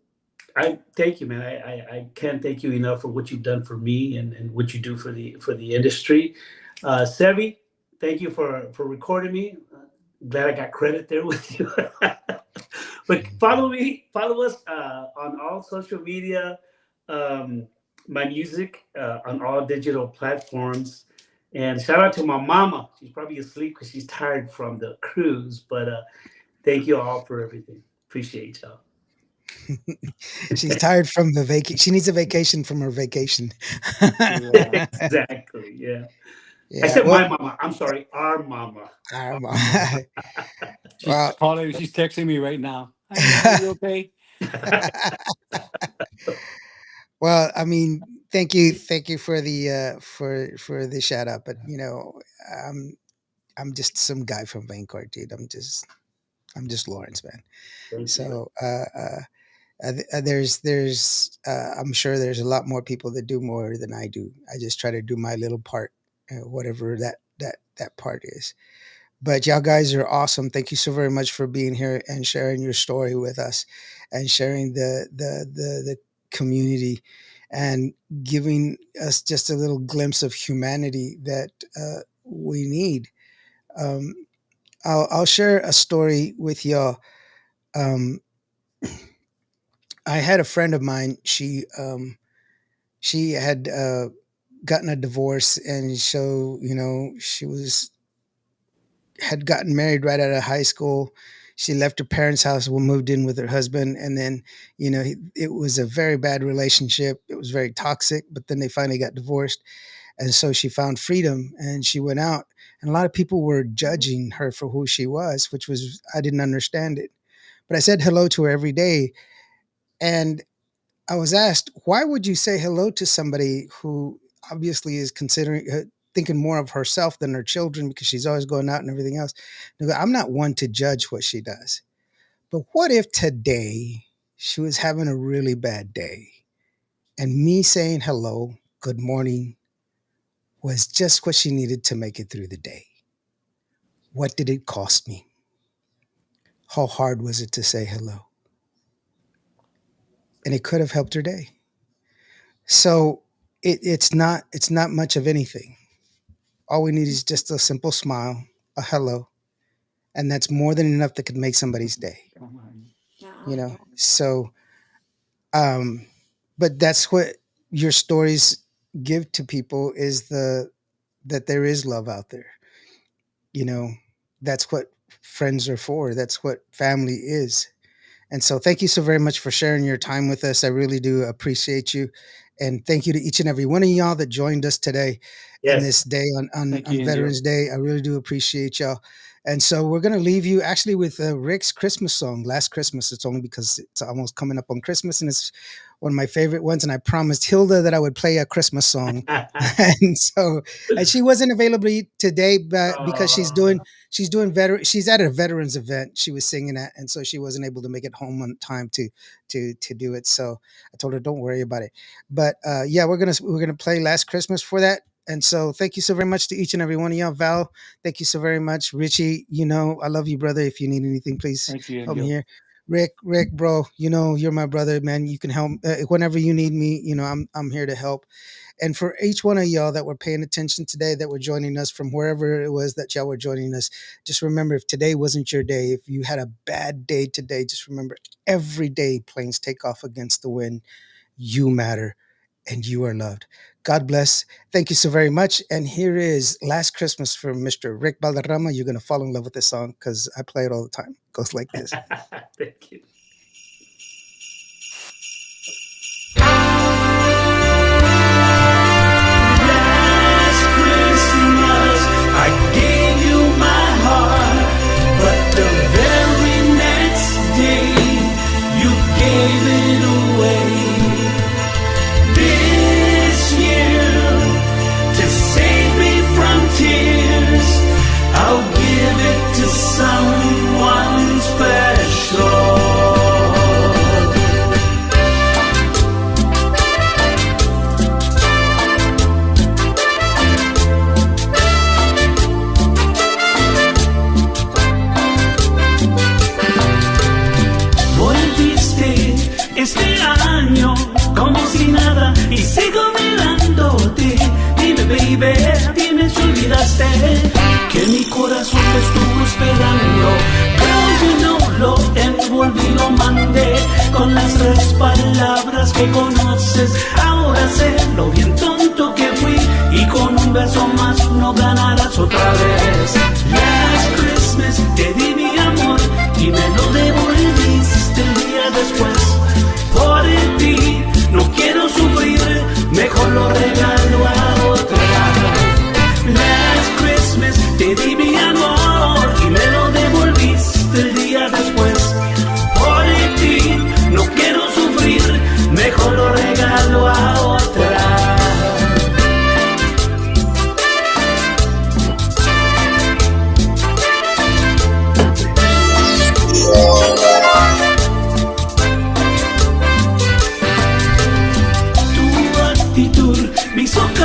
I thank you, man. I can't thank you enough for what you've done for me and what you do for the industry. Sevi, thank you for recording me. Glad I got credit there with you. But follow us on all social media. Um, my music on all digital platforms. And shout out to my mama. She's probably asleep because she's tired from the cruise. But thank you all for everything. Appreciate y'all. She's tired from the vacation. She needs a vacation from her vacation. Yeah. Exactly. Yeah. I Yeah. said Well, my mama. I'm sorry, our mama. I'm, She's well, calling. She's texting me right now. Hi, Mama. You okay? well. I mean, thank you for the for the shout out. But I'm I'm just some guy from Vancouver, dude. I'm just Lawrence, man. Thank you. So I'm sure there's a lot more people that do more than I do. I just try to do my little part, whatever that part is. But y'all guys are awesome. Thank you so very much for being here and sharing your story with us, and sharing the community, and giving us just a little glimpse of humanity that we need. Um, I'll share a story with y'all. Um, I had a friend of mine. She had gotten a divorce, and so she was had gotten married right out of high school. She left her parents' house, moved in with her husband, and then it was a very bad relationship. It was very toxic. But then they finally got divorced, and so she found freedom, and she went out. And a lot of people were judging her for who she was, which was I didn't understand it. But I said hello to her every day, and I was asked, why would you say hello to somebody who obviously is considering thinking more of herself than her children because she's always going out and everything else? And I go, I'm not one to judge what she does. But what if today she was having a really bad day, and me saying hello, good morning, was just what she needed to make it through the day? What did it cost me? How hard was it to say hello? And it could have helped her day. So it's not much of anything. All we need is just a simple smile, a hello, and that's more than enough that could make somebody's day. So um but that's what your stories give to people, is that there is love out there. you know that's what friends are for. That's what family is. And so thank you so very much for sharing your time with us. I really do appreciate you. And thank you to each and every one of y'all that joined us today in Yes. this day Thank on you, Indio. Veterans Day. I really do appreciate y'all. And so we're going to leave you actually with Rick's Christmas song, Last Christmas. It's only because it's almost coming up on Christmas, and it's one of my favorite ones. And I promised Hilda that I would play a Christmas song. And she wasn't available today, but because she's at a veterans event she was singing at, and so she wasn't able to make it home on time to do it. So I told her don't worry about it. But yeah, we're gonna play Last Christmas for that. And so thank you so very much to each and every one of y'all. Val, thank you so very much. Richie, I love you, brother. If you need anything, please Thank you, help me Indio. here. Rick, bro, you're my brother, man. You can help whenever you need me. I'm here to help. And for each one of y'all that were paying attention today, that were joining us from wherever it was that y'all were joining us, just remember, if today wasn't your day, if you had a bad day today, just remember, every day planes take off against the wind. You matter, and you are loved. God bless. Thank you so very much. And here is Last Christmas from Mr. Rick Balderrama. You're going to fall in love with this song because I play it all the time. It goes like this. Thank you. Last Christmas, I gave you my heart, but the very next day, you gave it away. This year, to save me from tears, I'll give it to someone special. Volviste este año como si nada y sigo mirándote. Dime, baby, dime si olvidaste que mi corazón te estuvo esperando. Girl, you know, lo envolví, lo mandé con las 3 palabras que conoces. Ahora sé lo bien tonto que fui, y con un beso más no ganarás otra vez. Last Christmas te di mi amor y me lo devolviste el día después. me hizo